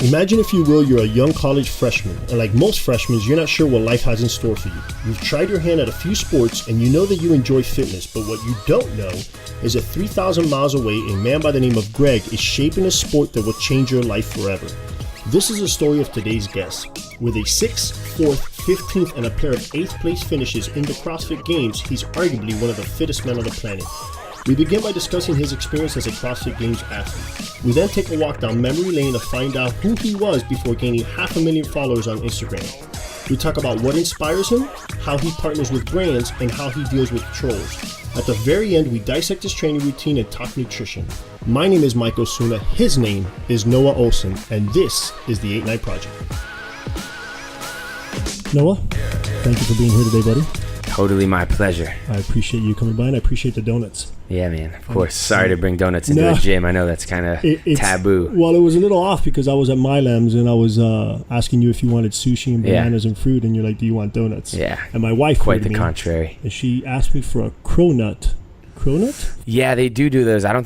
Imagine, if you will, you're a young college freshman, and like most freshmen, you're not sure what life has in store for you. You've tried your hand at a few sports, and you know that you enjoy fitness, but what you don't know is that 3,000 miles away, a man by the name of Greg is shaping a sport that will change your life forever. This is the story of today's guest. With a 6th, 4th, 15th, and a pair of 8th place finishes in the CrossFit Games, he's arguably one of the fittest men on the planet. We begin by discussing his experience as a CrossFit Games athlete. We then take a walk down memory lane to find out who he was before gaining 500,000 followers on Instagram. We talk about what inspires him, how he partners with brands, and how he deals with trolls. At the very end, we dissect his training routine and talk nutrition. My name is Mike Osuna, his name is Noah Ohlsen, and this is the 8 Night Project. Noah, thank you for being here today, buddy. Totally my pleasure. I appreciate you coming by, and I appreciate the donuts. Yeah, man, of course. Sorry to bring donuts into a gym. I know that's kind of taboo. Well, it was a little off because I was at Milam's and I was asking you if you wanted sushi and bananas and fruit, and you're like, do you want donuts? Yeah. And my wife quite the contrary. And she asked me for a cronut. Cronut? Yeah, they do those. I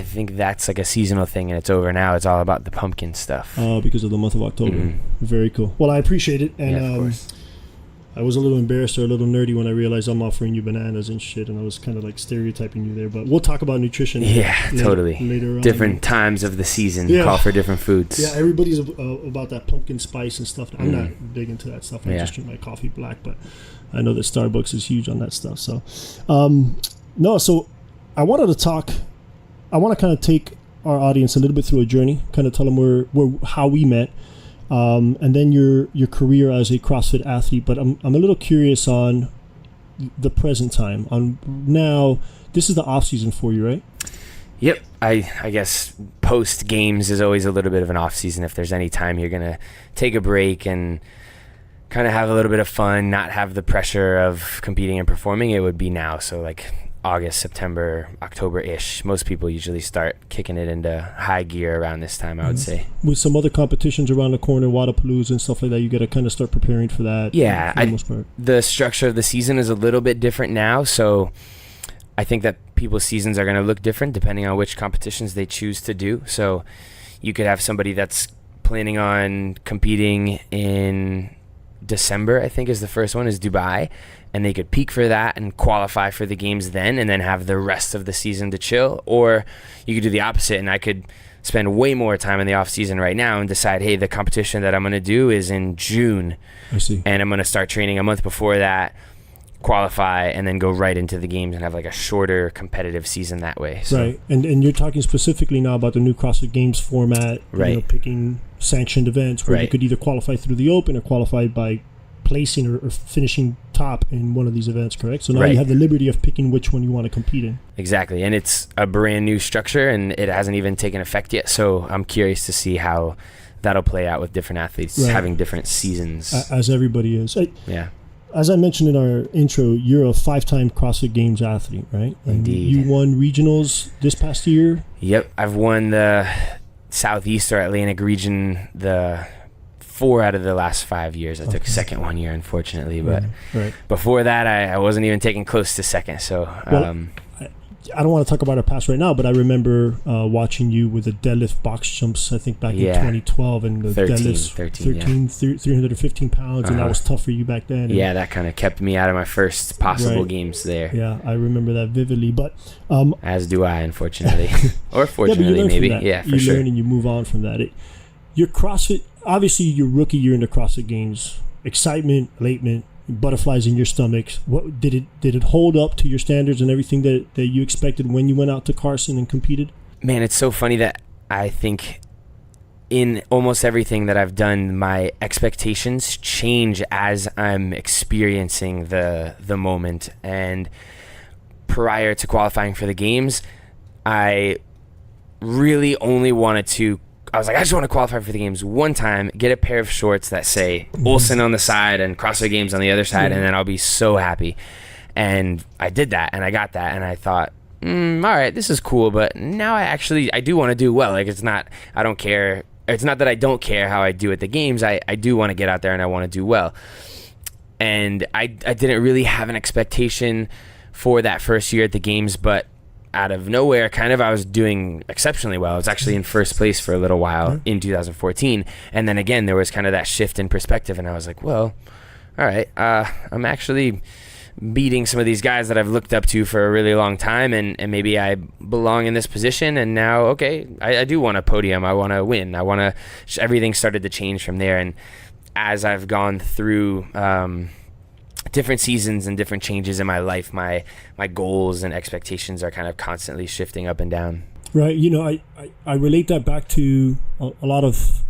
think that's like a seasonal thing, and it's over now. It's all about the pumpkin stuff. Oh, because of the month of October. Mm-hmm. Very cool. Well, I appreciate it. And of course. I was a little embarrassed or a little nerdy when I realized I'm offering you bananas and shit, and I was kind of like stereotyping you there. But we'll talk about nutrition. Totally. Later on. Different times of the season call for different foods. Yeah, everybody's about that pumpkin spice and stuff. I'm not big into that stuff. I just drink my coffee black, but I know that Starbucks is huge on that stuff. So, so I wanted to talk. I want to kind of take our audience a little bit through a journey, kind of tell them how we met. And then your career as a CrossFit athlete, but I'm a little curious on the present time. On now, this is the off season for you, right? Yep. I guess post games is always a little bit of an off season. If there's any time you're gonna take a break and kind of have a little bit of fun, not have the pressure of competing and performing, it would be now. So like August, September, October-ish. Most people usually start kicking it into high gear around this time, I would say. With some other competitions around the corner, Wadapalooza and stuff like that, you got to kind of start preparing for that. Yeah, the structure of the season is a little bit different now, so I think that people's seasons are going to look different depending on which competitions they choose to do. So you could have somebody that's planning on competing in December, I think is the first one, is Dubai, and they could peak for that and qualify for the games then, and then have the rest of the season to chill. Or you could do the opposite, and I could spend way more time in the off season right now and decide, hey, the competition that I'm going to do is in June. I see. And I'm going to start training a month before that, qualify, and then go right into the games and have like a shorter competitive season that way. So. Right. And you're talking specifically now about the new CrossFit Games format, right? Picking sanctioned events where you could either qualify through the Open or qualify by placing or finishing top in one of these events, correct? So now you have the liberty of picking which one you want to compete in. Exactly. And it's a brand new structure, and it hasn't even taken effect yet. So I'm curious to see how that'll play out with different athletes having different seasons. As everybody is. Yeah. As I mentioned in our intro, you're a 5-time CrossFit Games athlete, right? Indeed. You won regionals this past year? Yep. I've won the Southeast or Atlantic region the 4 out of the last 5 years. I took second one year, unfortunately, but before that, I wasn't even taking close to second. So I don't want to talk about our past right now, but I remember watching you with the deadlift box jumps, I think back in 2012, and the deadlifts 315 pounds, and that was tough for you back then. Yeah, that kind of kept me out of my first possible games there. Yeah, I remember that vividly, but as do I, unfortunately. Or fortunately, maybe. Yeah, for sure. You learn and you move on from that. Your CrossFit, obviously your rookie year in the CrossFit Games, excitement, elatement, butterflies in your stomach. What did it hold up to your standards and everything that you expected when you went out to Carson and competed? Man, it's so funny that I think in almost everything that I've done, my expectations change as I'm experiencing the moment. And prior to qualifying for the games, I really only wanted to, I was like, I just want to qualify for the games one time, get a pair of shorts that say Ohlsen on the side and CrossFit Games on the other side, and then I'll be so happy. And I did that, and I got that, and I thought, all right, this is cool, but now I do want to do well. Like, it's not, I don't care. It's not that I don't care how I do at the games. I do want to get out there, and I want to do well. And I didn't really have an expectation for that first year at the games, but out of nowhere, kind of, I was doing exceptionally well. I was actually in first place for a little while in 2014. And then again, there was kind of that shift in perspective. And I was like, well, all right, I'm actually beating some of these guys that I've looked up to for a really long time. And maybe I belong in this position. And now, okay, I do want a podium. I want to win. Everything started to change from there. And as I've gone through different seasons and different changes in my life, my goals and expectations are kind of constantly shifting up and down. Right. I relate that back to a lot of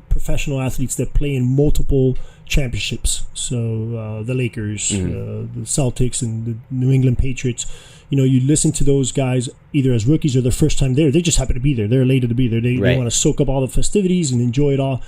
professional athletes that play in multiple championships. So the Lakers, the Celtics, and the New England Patriots. You listen to those guys either as rookies or their first time there. They just happen to be there. They're elated to be there. They want to soak up all the festivities and enjoy it all.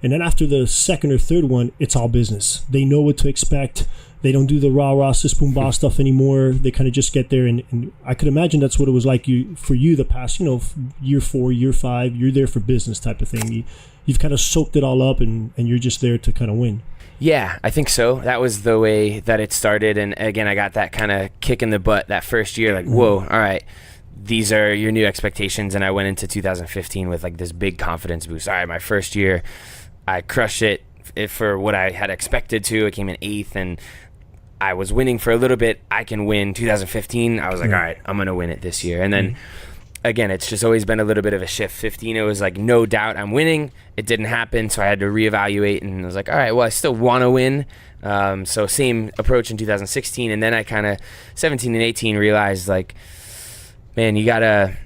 And then after the second or third one, it's all business. They know what to expect. They don't do the rah-rah, sis-boom-bah stuff anymore. They kind of just get there. And I could imagine that's what it was like for you the past, year 4, year 5. You're there for business type of thing. You've kind of soaked it all up, and you're just there to kind of win. Yeah, I think so. That was the way that it started. And again, I got that kind of kick in the butt that first year, like, whoa, all right, these are your new expectations. And I went into 2015 with like this big confidence boost. All right, my first year, I crushed it for what I had expected to. I came in 8th, and I was winning for a little bit. I can win. 2015, I was like, all right, I'm going to win it this year. And then, again, it's just always been a little bit of a shift. 15, it was like, no doubt I'm winning. It didn't happen, so I had to reevaluate, and I was like, all right, well, I still want to win. So same approach in 2016. And then I kind of, 17 and 18, realized, like, man, you got to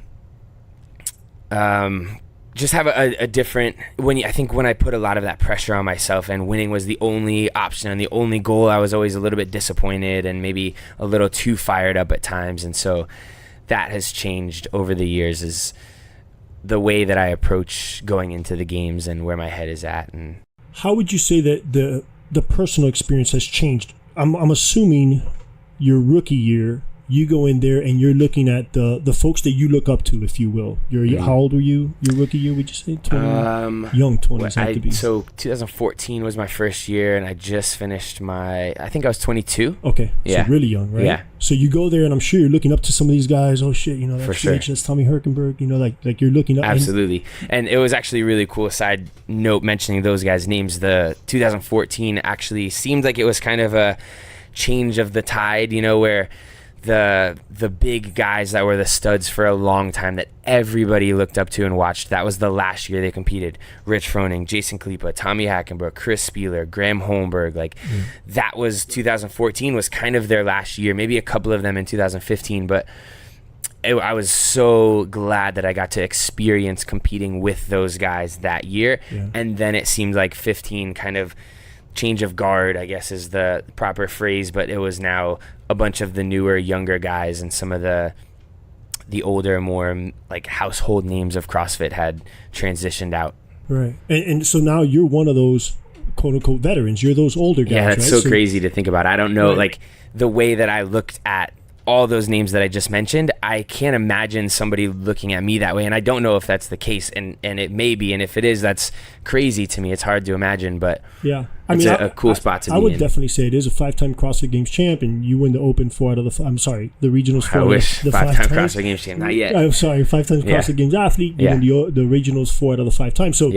just have a different, I think when I put a lot of that pressure on myself and winning was the only option and the only goal, I was always a little bit disappointed and maybe a little too fired up at times. And so that has changed over the years, is the way that I approach going into the games and where my head is at. And how would you say that the personal experience has changed? I'm assuming your rookie year, you go in there and you're looking at the folks that you look up to, if you will. How old were you your rookie year, would you say? 20? Young 20s have to be. So 2014 was my first year, and I just finished I think I was 22. Okay, so really young, right? Yeah. So you go there, and I'm sure you're looking up to some of these guys. Oh, shit, that's For sure. That's Tommy Herkenberg, like you're looking up. Absolutely. And it was actually really cool, side note, mentioning those guys' names. The 2014 actually seemed like it was kind of a change of the tide, where the big guys that were the studs for a long time that everybody looked up to and watched, that was the last year they competed. Rich Froning, Jason Kalipa, Tommy Hackenbrook, Chris Spieler, Graham Holmberg, that was 2014 was kind of their last year, maybe a couple of them in 2015, but I was so glad that I got to experience competing with those guys that year. And then it seemed like 15 kind of change of guard, I guess is the proper phrase, but it was now a bunch of the newer, younger guys, and some of the older, more like household names of CrossFit had transitioned out. Right. And so now you're one of those quote unquote veterans. You're those older guys. Yeah, that's right? so crazy to think about. I don't know, like the way that I looked at all those names that I just mentioned, I can't imagine somebody looking at me that way, and I don't know if that's the case, and it may be, and if it is, that's crazy to me. It's hard to imagine, but yeah, it's a cool spot to be in. I would definitely say it is a 5-time CrossFit Games champ, and you win the Open 4 out of the the regionals 4 I wish the 5-time CrossFit Games champ, not yet. I'm sorry, 5 times CrossFit Games athlete, you win the regionals 4 out of the 5 times. So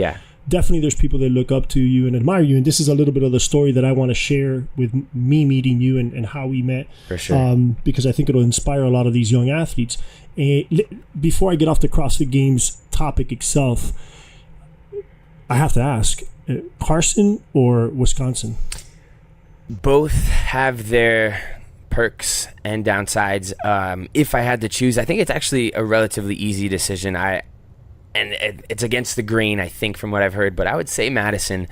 definitely there's people that look up to you and admire you, and this is a little bit of the story that I want to share with me meeting you and how we met. For sure. Because I think it'll inspire a lot of these young athletes. Before I get off the CrossFit Games topic itself, I have to ask, Carson or Wisconsin? Both have their perks and downsides. If I had to choose, I think it's actually a relatively easy decision. It's against the grain, I think, from what I've heard, but I would say Madison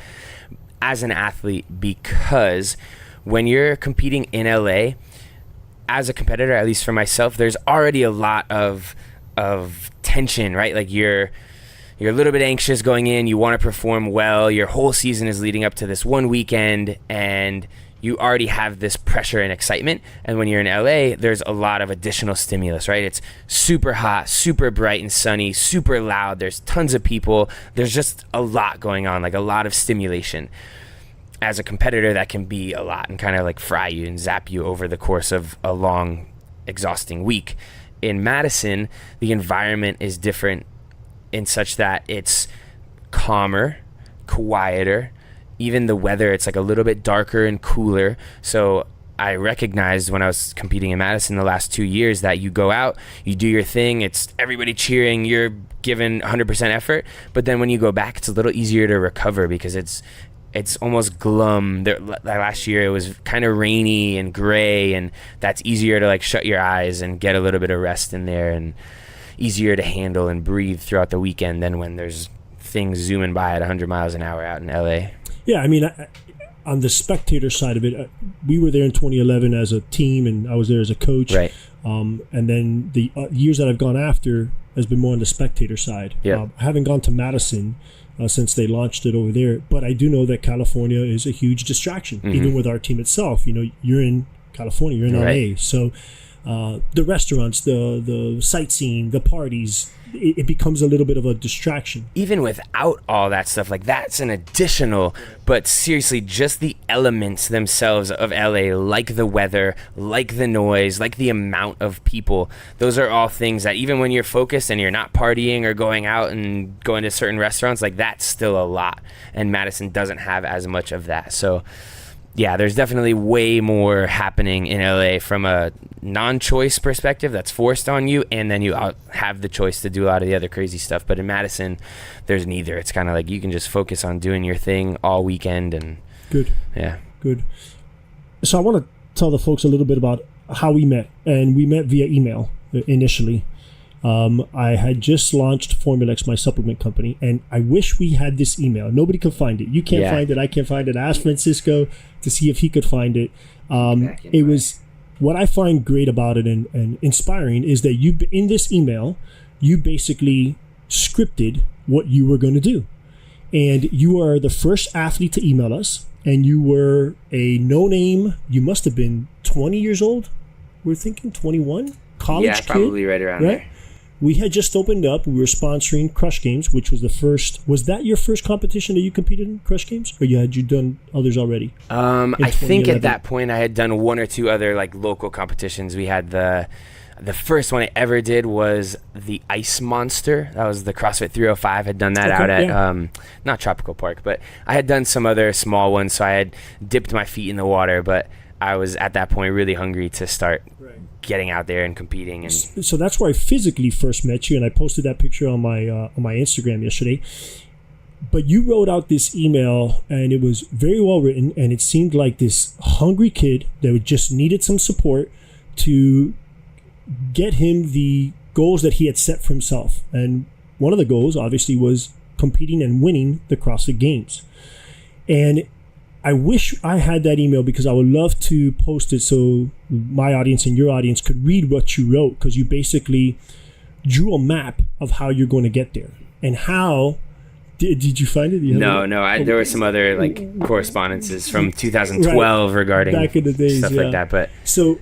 as an athlete, because when you're competing in LA, as a competitor, at least for myself, there's already a lot of tension, right? Like you're a little bit anxious going in, you want to perform well, your whole season is leading up to this one weekend, and you already have this pressure and excitement. And when you're in LA, there's a lot of additional stimulus, right? It's super hot, super bright and sunny, super loud. There's tons of people. There's just a lot going on, like a lot of stimulation. As a competitor, that can be a lot and kind of like fry you and zap you over the course of a long, exhausting week. in Madison, the environment is different in such that it's calmer, quieter. Even the weather, it's like a little bit darker and cooler. So I recognized when I was competing in Madison the last 2 years that you go out, you do your thing, it's everybody cheering, you're giving 100% effort. But then when you go back, it's a little easier to recover because it's almost glum. Last year it was kind of rainy and gray, and that's easier to like shut your eyes and get a little bit of rest in there, and easier to handle and breathe throughout the weekend than when there's things zooming by at 100 miles an hour out in LA. Yeah, I mean, on the spectator side of it, we were there in 2011 as a team, and I was there as a coach. Right. And then the years that I've gone after has been more on the spectator side. Yeah. I haven't gone to Madison since they launched it over there, but I do know that California is a huge distraction, even with our team itself. You know, you're in California, you're in LA, so the restaurants, the sightseeing, the parties, it becomes a little bit of a distraction. Even without all that stuff, like that's an additional, but seriously, just the elements themselves of LA, like the weather, like the noise, like the amount of people, those are all things that even when you're focused and you're not partying or going out and going to certain restaurants, like that's still a lot. And Madison doesn't have as much of that. So yeah, there's definitely way more happening in LA from a non-choice perspective that's forced on you, and then you have the choice to do a lot of the other crazy stuff. But in Madison, there's neither. It's kind of like you can just focus on doing your thing all weekend. And good. Yeah. Good. So I want to tell the folks a little bit about how we met. And we met via email initially. I had just launched Formula X, my supplement company, and I wish we had this email. Nobody could find it. You can't find it. I can't find it. I asked Francisco to see if he could find it. It was what I find great about it and inspiring is that you, in this email, you basically scripted what you were going to do. And you are the first athlete to email us, and you were a no-name. You must have been 20 years old. We're thinking 21? College kid? Yeah, probably right around there. We had just opened up. We were sponsoring Crush Games, which was the first. Was that your first competition that you competed in, Crush Games, or had you done others already? I think at that point I had done one or two other like local competitions. We had the first one I ever did was the Ice Monster. That was the CrossFit 305. Had done that out at not Tropical Park, but I had done some other small ones. So I had dipped my feet in the water, but I was at that point really hungry to start getting out there and competing. And so that's where I physically first met you, and I posted that picture on my Instagram yesterday. But you wrote out this email, and it was very well written, and it seemed like this hungry kid that just needed some support to get him the goals that he had set for himself. And one of the goals, obviously, was competing and winning the CrossFit Games. And I wish I had that email because I would love to post it so my audience and your audience could read what you wrote, because you basically drew a map of how you're going to get there. And how did you find it? No. There were some other like correspondences from 2012 regarding back in the days, stuff like that. But so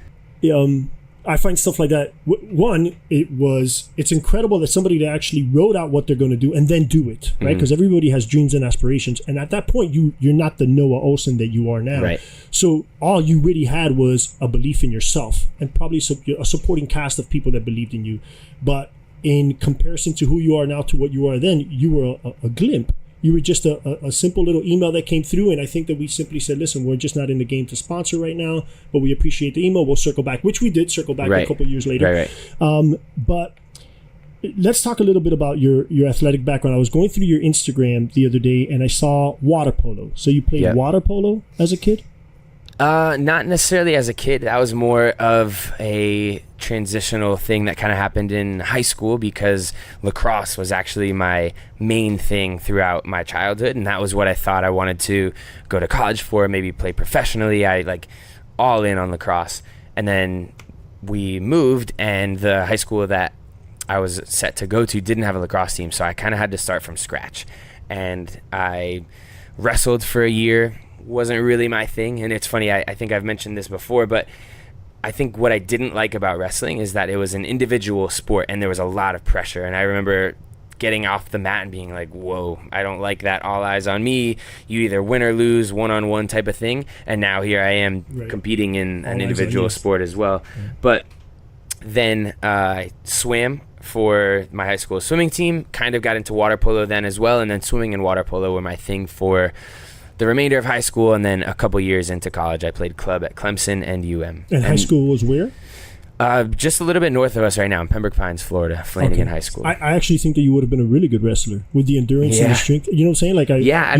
I find stuff like that. One, it's incredible that somebody actually wrote out what they're going to do and then do it, right? Because everybody has dreams and aspirations, and at that point, you're not the Noah Ohlsen that you are now. Right. So all you really had was a belief in yourself, and probably a supporting cast of people that believed in you. But in comparison to who you are now to what you are then, you were a glimp. You were just a simple little email that came through, and I think that we simply said, listen, we're just not in the game to sponsor right now, but we appreciate the email. We'll circle back, which we did circle back a couple of years later. Right. But let's talk a little bit about your athletic background. I was going through your Instagram the other day, and I saw water polo. So you played water polo as a kid? Not necessarily as a kid. That was more of a transitional thing that kind of happened in high school, because lacrosse was actually my main thing throughout my childhood, and that was what I thought I wanted to go to college for, maybe play professionally. I like all in on lacrosse. And then we moved, and the high school that I was set to go to didn't have a lacrosse team, so I kind of had to start from scratch. And I wrestled for a year. Wasn't really my thing. And it's funny, I think I've mentioned this before, but I think what I didn't like about wrestling is that it was an individual sport and there was a lot of pressure. And I remember getting off the mat and being like, whoa, I don't like that. All eyes on me. You either win or lose, one-on-one type of thing. And now here I am competing in an individual sport as well. But then I swam for my high school swimming team, kind of got into water polo then as well, and then swimming and water polo were my thing for the remainder of high school, and then a couple years into college I played club at Clemson and UM. And high school was where? Just a little bit north of us right now in Pembroke Pines, Florida, Flanagan High School. I actually think that you would have been a really good wrestler with the endurance and the strength. You know what I'm saying? Like, you had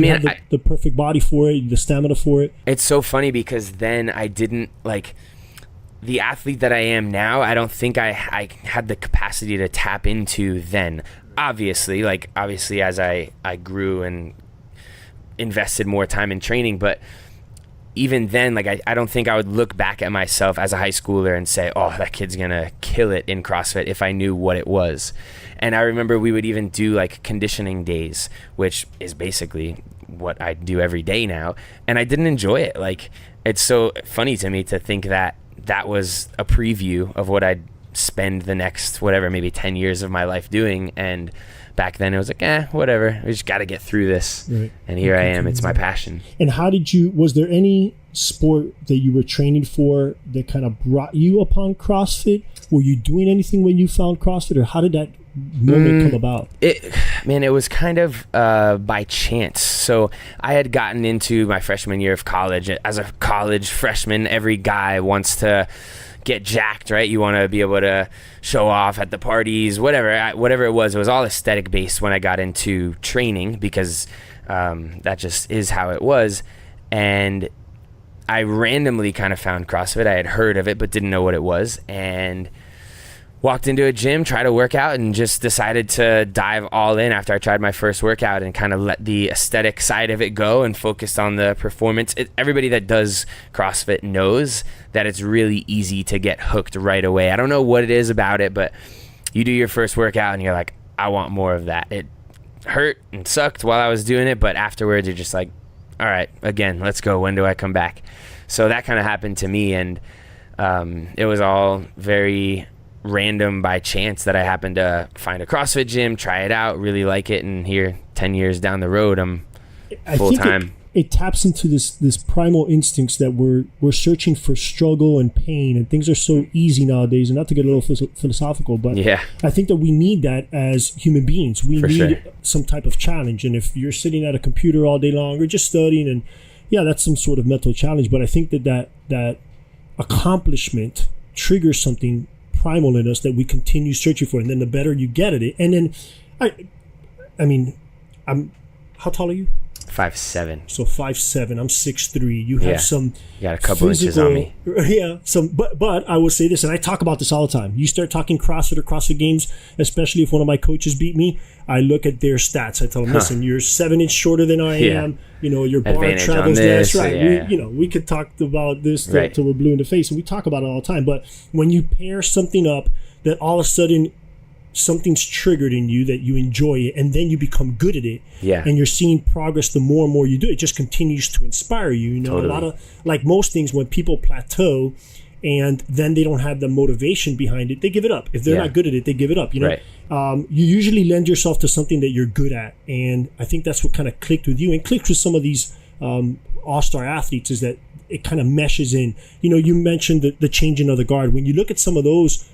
the perfect body for it, the stamina for it. It's so funny because then I didn't, like, the athlete that I am now, I don't think I had the capacity to tap into then. Obviously, as I grew and invested more time in training, but even then, like, I don't think I would look back at myself as a high schooler and say, oh, that kid's gonna kill it in CrossFit, if I knew what it was. And I remember we would even do like conditioning days, which is basically what I do every day now, and I didn't enjoy it. Like, it's so funny to me to think that that was a preview of what I'd spend the next, whatever, maybe 10 years of my life doing. And back then it was like, whatever, we just got to get through this. Right. And here I am. It's my passion. And was there any sport that you were training for that kind of brought you upon CrossFit? Were you doing anything when you found CrossFit, or how did that moment come about? It was kind of by chance. So I had gotten into my freshman year of college. As a college freshman, every guy wants to get jacked, right? You want to be able to show off at the parties, whatever it was. It was all aesthetic based when I got into training, because that just is how it was. And I randomly kind of found CrossFit. I had heard of it but didn't know what it was, and walked into a gym, tried to work out, and just decided to dive all in after I tried my first workout and kind of let the aesthetic side of it go and focused on the performance. Everybody that does CrossFit knows that it's really easy to get hooked right away. I don't know what it is about it, but you do your first workout and you're like, I want more of that. It hurt and sucked while I was doing it, but afterwards you're just like, all right, again, let's go. When do I come back? So that kind of happened to me, and it was all very random by chance that I happened to find a CrossFit gym, try it out, really like it, and here 10 years down the road I'm full time. It taps into this primal instincts that we're searching for struggle and pain, and things are so easy nowadays. And not to get a little philosophical, but I think that we need that as human beings. We need some type of challenge. And if you're sitting at a computer all day long or just studying, and that's some sort of mental challenge. But I think that accomplishment triggers something primal in us that we continue searching for, and then the better you get at it. And then I'm how tall are you? 5'7". So 5'7". I'm 6'3". You have some. You got a couple inches on me. Yeah. But I will say this, and I talk about this all the time. You start talking CrossFit or CrossFit Games, especially if one of my coaches beat me, I look at their stats. I tell them, listen, you're 7 inches shorter than I am. You know, your bar Advantage travels this. That's right. We could talk about this till we're blue in the face, and we talk about it all the time. But when you pair something up that all of a sudden something's triggered in you, that you enjoy it, and then you become good at it, and you're seeing progress the more and more you do it, just continues to inspire you. You know, totally. A lot of, like most things, when people plateau and then they don't have the motivation behind it, they give it up. If they're not good at it, they give it up. You know, you usually lend yourself to something that you're good at, and I think that's what kind of clicked with you and clicked with some of these all-star athletes, is that it kind of meshes in. You know, you mentioned the changing of the guard. When you look at some of those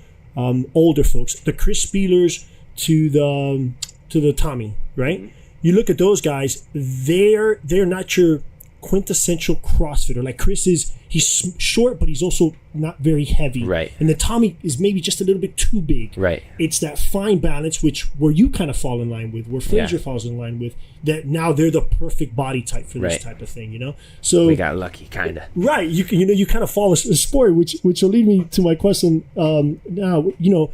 older folks, the Chris Spielers to the Tommy, right? You look at those guys, they're not your quintessential CrossFitter. Like Chris he's short, but he's also not very heavy. Right. And the Tommy is maybe just a little bit too big. Right. It's that fine balance, where you kind of fall in line with, where Fraser falls in line with, that now they're the perfect body type for this type of thing, you know? So we got lucky, kind of. Right. You kind of follow a sport, which will lead me to my question now. You know,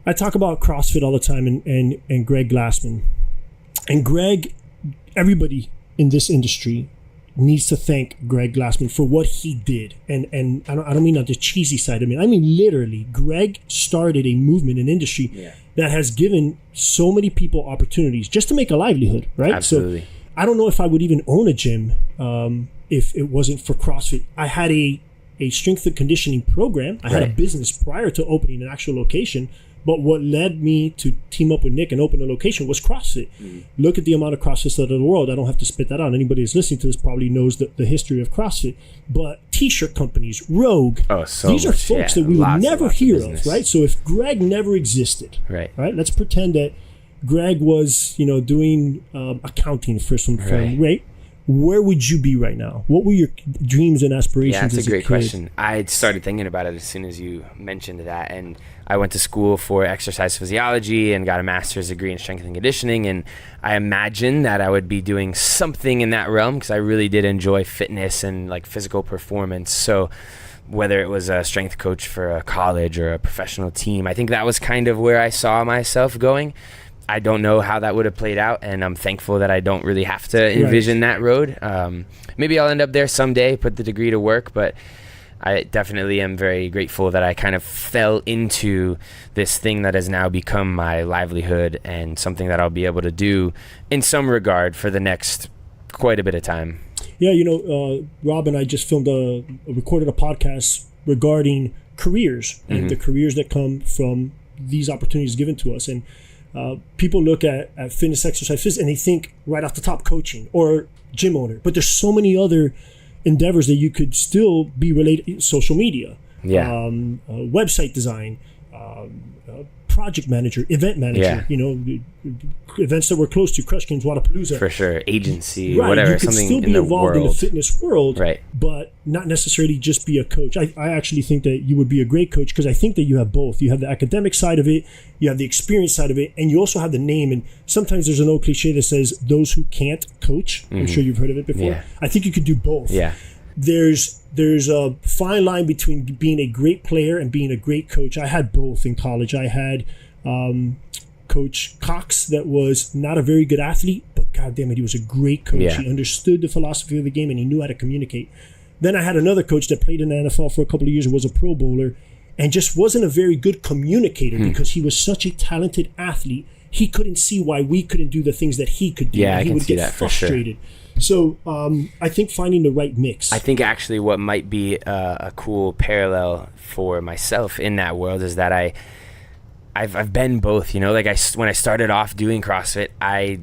I talk about CrossFit all the time, and Greg Glassman. And Greg, everybody in this industry needs to thank Greg Glassman for what he did. And I don't mean on the cheesy side of it. I mean literally, Greg started a movement in industry that has given so many people opportunities just to make a livelihood, right? Absolutely. So I don't know if I would even own a gym if it wasn't for CrossFit. I had a a strength and conditioning program. I had a business prior to opening an actual location. But what led me to team up with Nick and open a location was CrossFit. Look at the amount of CrossFits out of the world. I don't have to spit that out. Anybody who's listening to this probably knows the history of CrossFit. But t-shirt companies, Rogue, these are folks that we would never hear of, right? So if Greg never existed, right? Let's pretend that Greg was, doing accounting for some firm, right? Where would you be right now? What were your dreams and aspirations? Yeah, that's a great question. I started thinking about it as soon as you mentioned that, and I went to school for exercise physiology and got a master's degree in strength and conditioning, and I imagined that I would be doing something in that realm because I really did enjoy fitness and like physical performance. So whether it was a strength coach for a college or a professional team, I think that was kind of where I saw myself going. I don't know how that would have played out, and I'm thankful that I don't really have to envision that road. Maybe I'll end up there someday, put the degree to work, but I definitely am very grateful that I kind of fell into this thing that has now become my livelihood and something that I'll be able to do in some regard for the next quite a bit of time. Yeah, Rob and I just recorded a podcast regarding careers and the careers that come from these opportunities given to us. And people look at fitness, exercise, and they think right off the top coaching or gym owner. But there's so many other endeavors that you could still be related. Social media, website design, project manager, event manager. Events that we're close to, Crush Games, Wadapalooza. For sure, agency, whatever. You could something still be involved in the fitness world, right? But not necessarily just be a coach. I actually think that you would be a great coach because I think that you have both. You have the academic side of it, you have the experience side of it, and you also have the name. And sometimes there's an old cliche that says those who can't coach. I'm sure you've heard of it before. Yeah. I think you could do both. Yeah. There's a fine line between being a great player and being a great coach. I had both in college. I had Coach Cox that was not a very good athlete, but goddamn it, he was a great coach. Yeah. He understood the philosophy of the game and he knew how to communicate. Then I had another coach that played in the NFL for a couple of years and was a Pro Bowler and just wasn't a very good communicator because he was such a talented athlete. He couldn't see why we couldn't do the things that he could do. Yeah, he would get that frustrated. So I think finding the right mix. I think actually what might be a cool parallel for myself in that world is that I've been both, when I started off doing CrossFit, I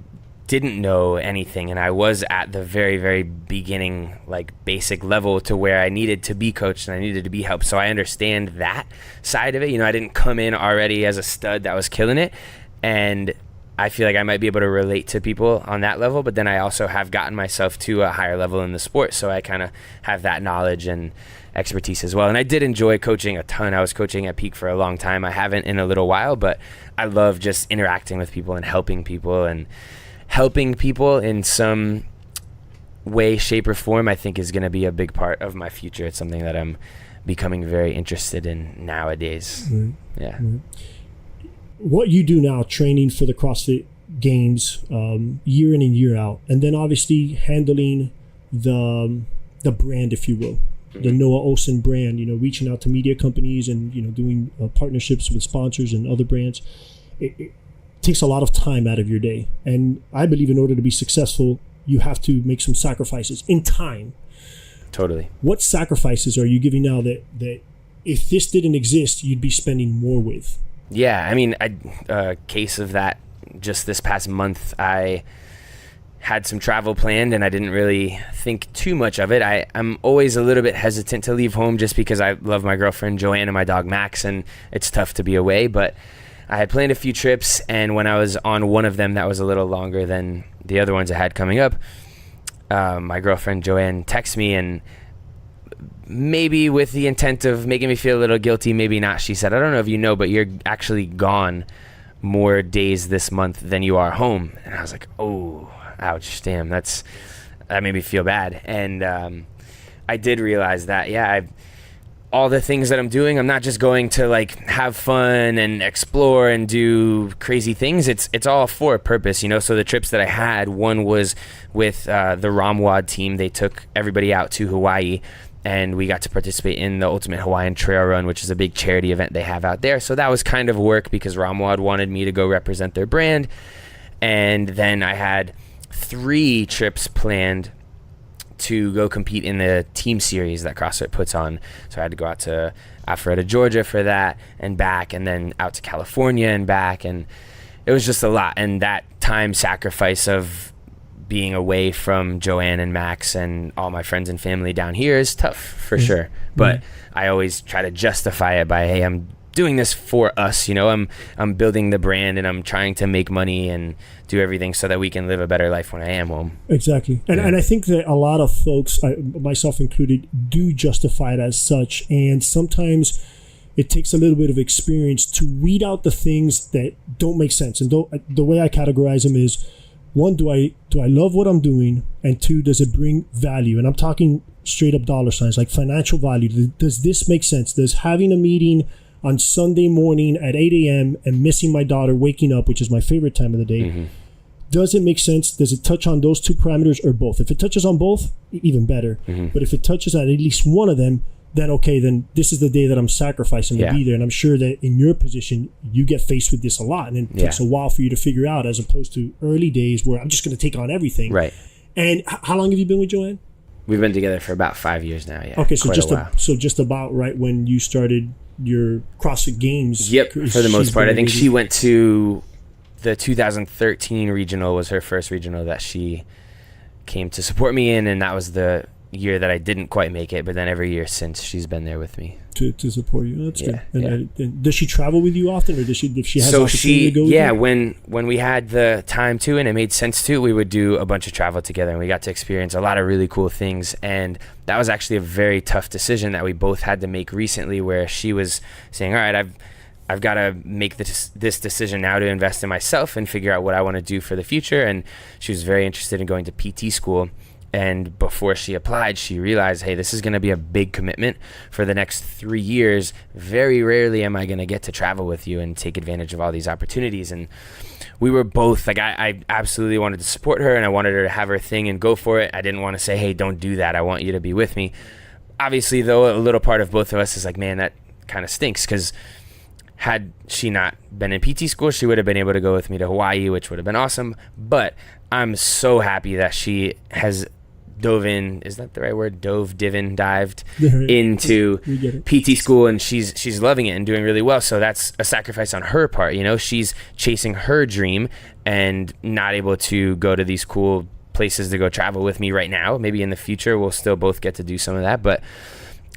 didn't know anything and I was at the very, very beginning, like basic level to where I needed to be coached and I needed to be helped. So I understand that side of it. I didn't come in already as a stud that was killing it. And I feel like I might be able to relate to people on that level, but then I also have gotten myself to a higher level in the sport. So I kind of have that knowledge and expertise as well. And I did enjoy coaching a ton. I was coaching at Peak for a long time. I haven't in a little while, but I love just interacting with people and helping people in some way, shape, or form. I think is going to be a big part of my future. It's something that I'm becoming very interested in nowadays. Yeah. What you do now, training for the CrossFit Games, year in and year out, and then obviously handling the brand, if you will, the Noah Ohlsen brand, reaching out to media companies and, doing partnerships with sponsors and other brands. It takes a lot of time out of your day. And I believe in order to be successful, you have to make some sacrifices in time. Totally. What sacrifices are you giving now that if this didn't exist, you'd be spending more with? Yeah, I mean, a case of that just this past month, I had some travel planned and I didn't really think too much of it. I'm always a little bit hesitant to leave home just because I love my girlfriend Joanne and my dog Max, and it's tough to be away. But I had planned a few trips, and when I was on one of them that was a little longer than the other ones I had coming up, my girlfriend Joanne texted me, and maybe with the intent of making me feel a little guilty, maybe not, she said, "I don't know if you know, but you're actually gone more days this month than you are home." And I was like, oh, ouch, damn, that made me feel bad. And I did realize that, all the things that I'm doing, I'm not just going to like have fun and explore and do crazy things. It's all for a purpose, So the trips that I had, one was with the ROMWAD team. They took everybody out to Hawaii, and we got to participate in the Ultimate Hawaiian Trail Run, which is a big charity event they have out there. So that was kind of work because ROMWAD wanted me to go represent their brand. And then I had 3 trips planned to go compete in the team series that CrossFit puts on. So I had to go out to Alpharetta, Georgia for that and back, and then out to California and back. And it was just a lot. And that time sacrifice of being away from Joanne and Max and all my friends and family down here is tough for sure. But I always try to justify it by, hey, I'm doing this for us, you know, I'm building the brand and I'm trying to make money and do everything so that we can live a better life when I am home. Exactly. And I think that a lot of folks, myself included, do justify it as such. And sometimes it takes a little bit of experience to weed out the things that don't make sense. And the way I categorize them is, one, do I love what I'm doing? And two, does it bring value? And I'm talking straight up dollar signs, like financial value. Does this make sense? Does having a meeting on Sunday morning at 8 a.m. and missing my daughter waking up, which is my favorite time of the day, does it make sense? Does it touch on those two parameters or both? If it touches on both, even better. But if it touches on at least one of them, then okay, then this is the day that I'm sacrificing to be there. And I'm sure that in your position, you get faced with this a lot. And it takes a while for you to figure out, as opposed to early days where I'm just going to take on everything. Right. And how long have you been with Joanne? We've been together for about 5 years now, yeah. Okay, so just about right when you started your CrossFit Games. Yep, for the most part. I think she went to the 2013 regional, was her first regional that she came to support me in, and that was the year that I didn't quite make it, but then every year since, she's been there with me to support you. That's good. And does she travel with you often, or if she has the opportunity to go with you? when we had the time to and it made sense to, we would do a bunch of travel together, and we got to experience a lot of really cool things. And that was actually a very tough decision that we both had to make recently, where she was saying, all right, I've got to make this decision now to invest in myself and figure out what I want to do for the future. And she was very interested in going to PT school. And before she applied, she realized, hey, this is going to be a big commitment for the next 3 years. Very rarely am I going to get to travel with you and take advantage of all these opportunities. And we were both like, I absolutely wanted to support her, and I wanted her to have her thing and go for it. I didn't want to say, hey, don't do that. I want you to be with me. Obviously, though, a little part of both of us is like, man, that kind of stinks, because had she not been in PT school, she would have been able to go with me to Hawaii, which would have been awesome. But I'm so happy that she has dived into PT school, and she's loving it and doing really well. So that's a sacrifice on her part, you know. She's chasing her dream and not able to go to these cool places to go travel with me right now. Maybe in the future we'll still both get to do some of that, but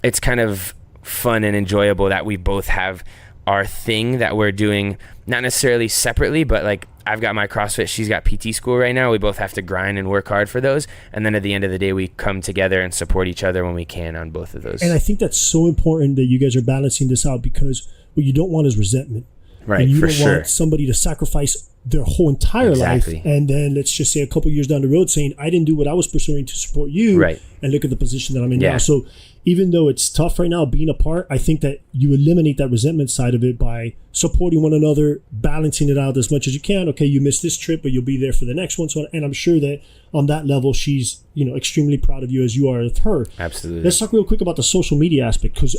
it's kind of fun and enjoyable that we both have our thing that we're doing, not necessarily separately, but like I've got my CrossFit, she's got PT school right now. We both have to grind and work hard for those. And then at the end of the day, we come together and support each other when we can on both of those. And I think that's so important that you guys are balancing this out, because what you don't want is resentment. Right, and you for don't sure. want somebody to sacrifice their whole entire life, and then let's just say a couple years down the road saying, I didn't do what I was pursuing to support you, and look at the position that I'm in now. So even though it's tough right now being apart, I think that you eliminate that resentment side of it by supporting one another, balancing it out as much as you can. Okay, you missed this trip, but you'll be there for the next one. So, and I'm sure that on that level, she's extremely proud of you as you are of her. Absolutely. Let's talk real quick about the social media aspect, because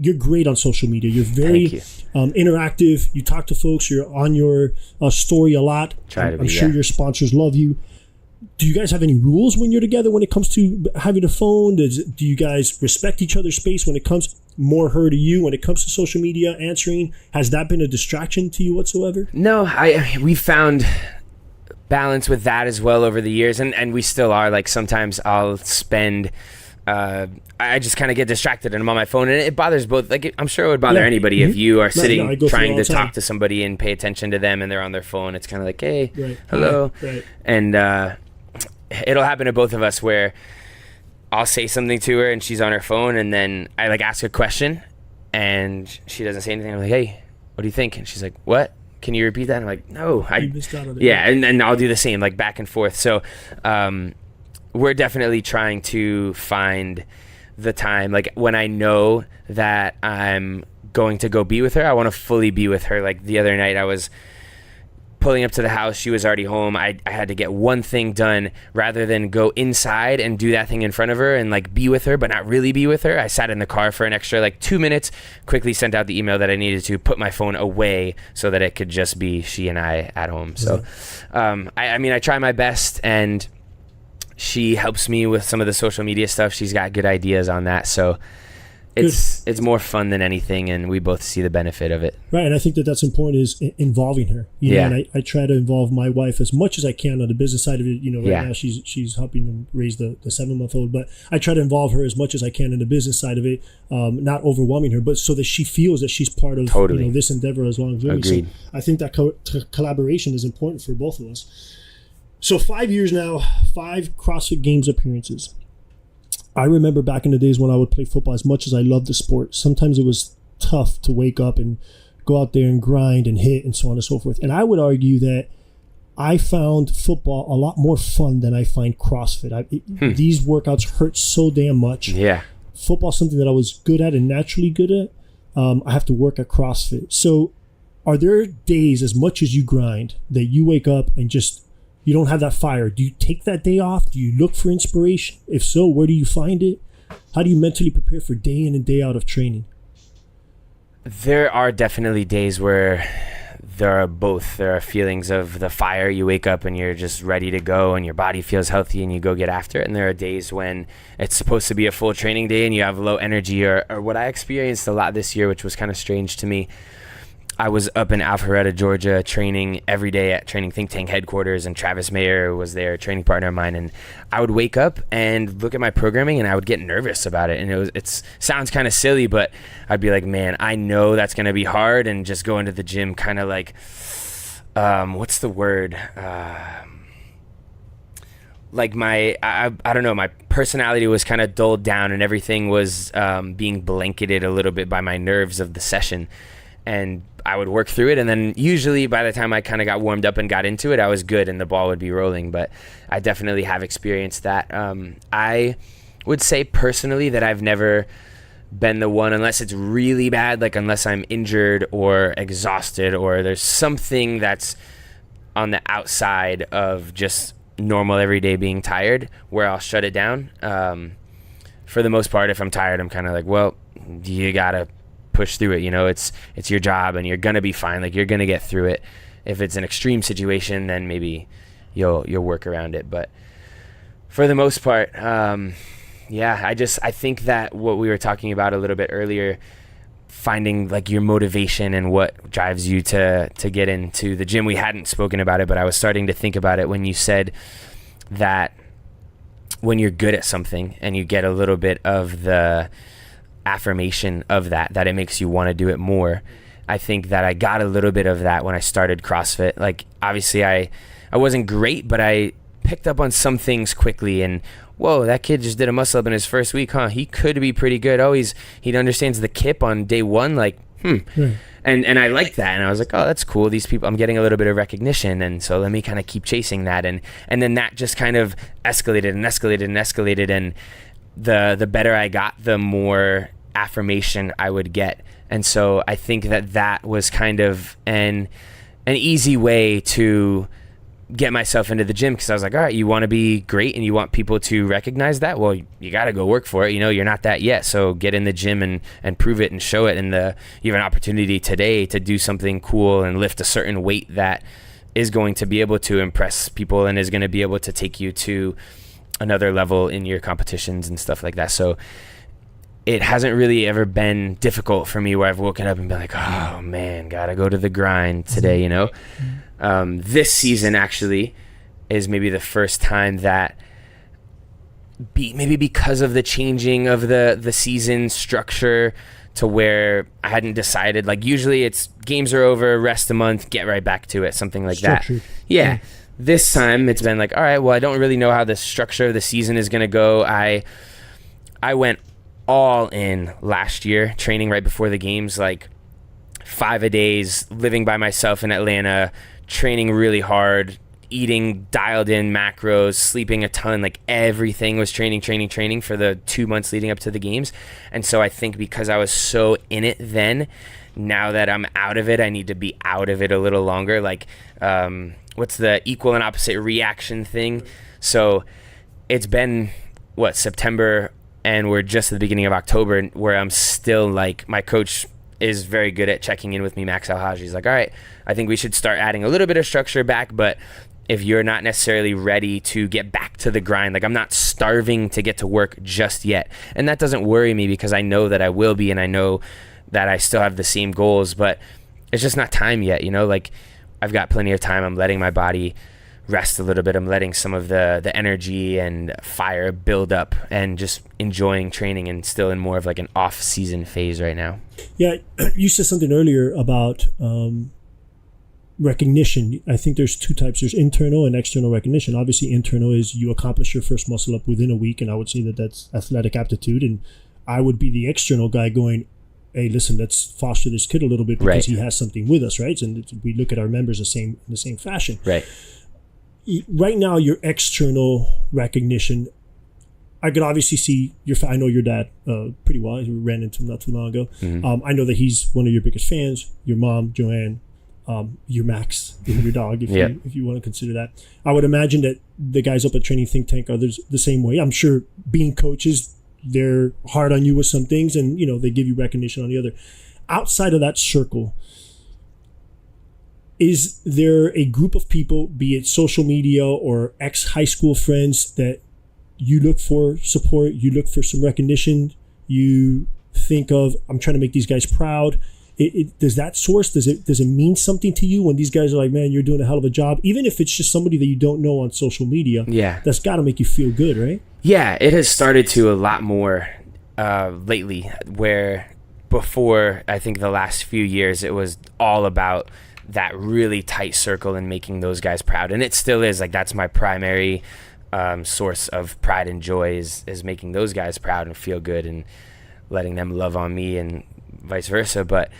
you're great on social media. You're very interactive. You talk to folks. You're on your story a lot. I'm sure your sponsors love you. Do you guys have any rules when you're together when it comes to having a phone? Do you guys respect each other's space when it comes more her to you when it comes to social media answering? Has that been a distraction to you whatsoever? No, we found balance with that as well over the years, and we still are. Like sometimes I'll spend I just kind of get distracted and I'm on my phone, and it bothers both. Like I'm sure it would bother anybody if you are sitting trying to talk to somebody and pay attention to them and they're on their phone. It's kind of like, hey, hello. And it'll happen to both of us where I'll say something to her and she's on her phone, and then I like ask a question and she doesn't say anything. I'm like, hey, what do you think? And she's like, what? Can you repeat that? And I'm like, no. And I'll do the same, like back and forth. So we're definitely trying to find the time. Like when I know that I'm going to go be with her, I want to fully be with her. Like the other night I was pulling up to the house, she was already home. I had to get one thing done rather than go inside and do that thing in front of her and like be with her but not really be with her. I sat in the car for an extra like 2 minutes, quickly sent out the email that I needed to, put my phone away so that it could just be she and I at home. So I mean I try my best, and She helps me with some of the social media stuff. She's got good ideas on that. So it's more fun than anything, and we both see the benefit of it. Right, and I think that's important, is involving her. You know, and I try to involve my wife as much as I can on the business side of it. You know, right now she's helping them raise the 7-month-old, but I try to involve her as much as I can in the business side of it, not overwhelming her, but so that she feels that she's part of you know, this endeavor as long as we're. So I think that collaboration is important for both of us. So 5 years now, 5 CrossFit Games appearances. I remember back in the days when I would play football, as much as I loved the sport, sometimes it was tough to wake up and go out there and grind and hit and so on and so forth. And I would argue that I found football a lot more fun than I find CrossFit. These workouts hurt so damn much. Yeah. Football's something that I was good at and naturally good at. I have to work at CrossFit. So are there days, as much as you grind, that you wake up and just you don't have that fire? Do you take that day off? Do you look for inspiration? If so, where do you find it? How do you mentally prepare for day in and day out of training? There are definitely days where there are both. There are feelings of the fire. You wake up and you're just ready to go and your body feels healthy and you go get after it. And there are days when it's supposed to be a full training day and you have low energy, or what I experienced a lot this year, which was kind of strange to me. I was up in Alpharetta, Georgia, training every day at Training Think Tank headquarters, and Travis Mayer was there, a training partner of mine, and I would wake up and look at my programming and I would get nervous about it. And it sounds kind of silly, but I'd be like, man, I know that's going to be hard, and just go into the gym kind of like, what's the word? Like I don't know, my personality was kind of dulled down and everything was being blanketed a little bit by my nerves of the session. And I would work through it, and then usually by the time I kind of got warmed up and got into it, I was good and the ball would be rolling. But I definitely have experienced that. I would say personally that I've never been the one, unless it's really bad, like unless I'm injured or exhausted or there's something that's on the outside of just normal everyday being tired, where I'll shut it down. For the most part, if I'm tired, I'm kind of like, well, you gotta push through it. You know, it's your job and you're gonna be fine. Like, you're gonna get through it. If it's an extreme situation, then maybe you'll work around it. But for the most part, I think that what we were talking about a little bit earlier, finding like your motivation and what drives you to get into the gym. We hadn't spoken about it, but I was starting to think about it when you said that when you're good at something and you get a little bit of the affirmation of that it makes you want to do it more. I think that I got a little bit of that when I started CrossFit. Like, obviously I wasn't great, but I picked up on some things quickly, and whoa, that kid just did a muscle up in his first week, huh? He could be pretty good. Oh, he understands the kip on day one, like, And I liked that, and I was like, oh, that's cool. These people, I'm getting a little bit of recognition, and so let me kind of keep chasing that, and then that just kind of escalated, and the better I got, the more affirmation I would get. And so I think that was kind of an easy way to get myself into the gym, because I was like, all right, you want to be great and you want people to recognize that, well, you got to go work for it. You know, you're not that yet, so get in the gym and prove it and show it. And you have an opportunity today to do something cool and lift a certain weight that is going to be able to impress people and is going to be able to take you to another level in your competitions and stuff like that. So it hasn't really ever been difficult for me where I've woken up and been like, oh man, gotta go to the grind today, you know? This season actually is maybe the first time that maybe because of the changing of the season structure, to where I hadn't decided, like usually it's games are over, rest a month, get right back to it, something like that. Yeah. This time it's been like, all right, well, I don't really know how the structure of the season is going to go. I went all in last year, training right before the games, like 5-a-days, living by myself in Atlanta, training really hard, eating dialed in macros, sleeping a ton, like everything was training for the 2 months leading up to the games. And so I think because I was so in it then, now that I'm out of it, I need to be out of it a little longer. Like, what's the equal and opposite reaction thing? So it's been September, and we're just at the beginning of October, where I'm still like, my coach is very good at checking in with me, Max Alhaji. He's like, all right, I think we should start adding a little bit of structure back, but if you're not necessarily ready to get back to the grind. Like, I'm not starving to get to work just yet. And that doesn't worry me because I know that I will be, and I know that I still have the same goals, but it's just not time yet, you know? Like, I've got plenty of time. I'm letting my body rest a little bit. I'm letting some of the energy and fire build up and just enjoying training, and still in more of like an off-season phase right now. Yeah, you said something earlier about recognition. I think there's two types. There's internal and external recognition. Obviously, internal is you accomplish your first muscle up within a week, and I would say that that's athletic aptitude. And I would be the external guy going, hey, listen, let's foster this kid a little bit because he has something with us, right? And we look at our members in the same fashion. Right. Right now, your external recognition, I could obviously see I know your dad pretty well. We ran into him not too long ago. I know that he's one of your biggest fans. Your mom, Joanne, your Max, your dog, if you want to consider that. I would imagine that the guys up at Training Think Tank are the same way. I'm sure being coaches, they're hard on you with some things, and they give you recognition on the other. Outside of that circle, is there a group of people, be it social media or ex-high school friends, that you look for support, you look for some recognition, you think of, I'm trying to make these guys proud? Does that source, does it mean something to you when these guys are like, man, you're doing a hell of a job, even if it's just somebody that you don't know on social media? Yeah, that's got to make you feel good, right? Yeah, it has started to a lot more lately, where before, I think the last few years, it was all about that really tight circle and making those guys proud. And it still is. Like, that's my primary source of pride and joy is making those guys proud and feel good and letting them love on me and vice versa. But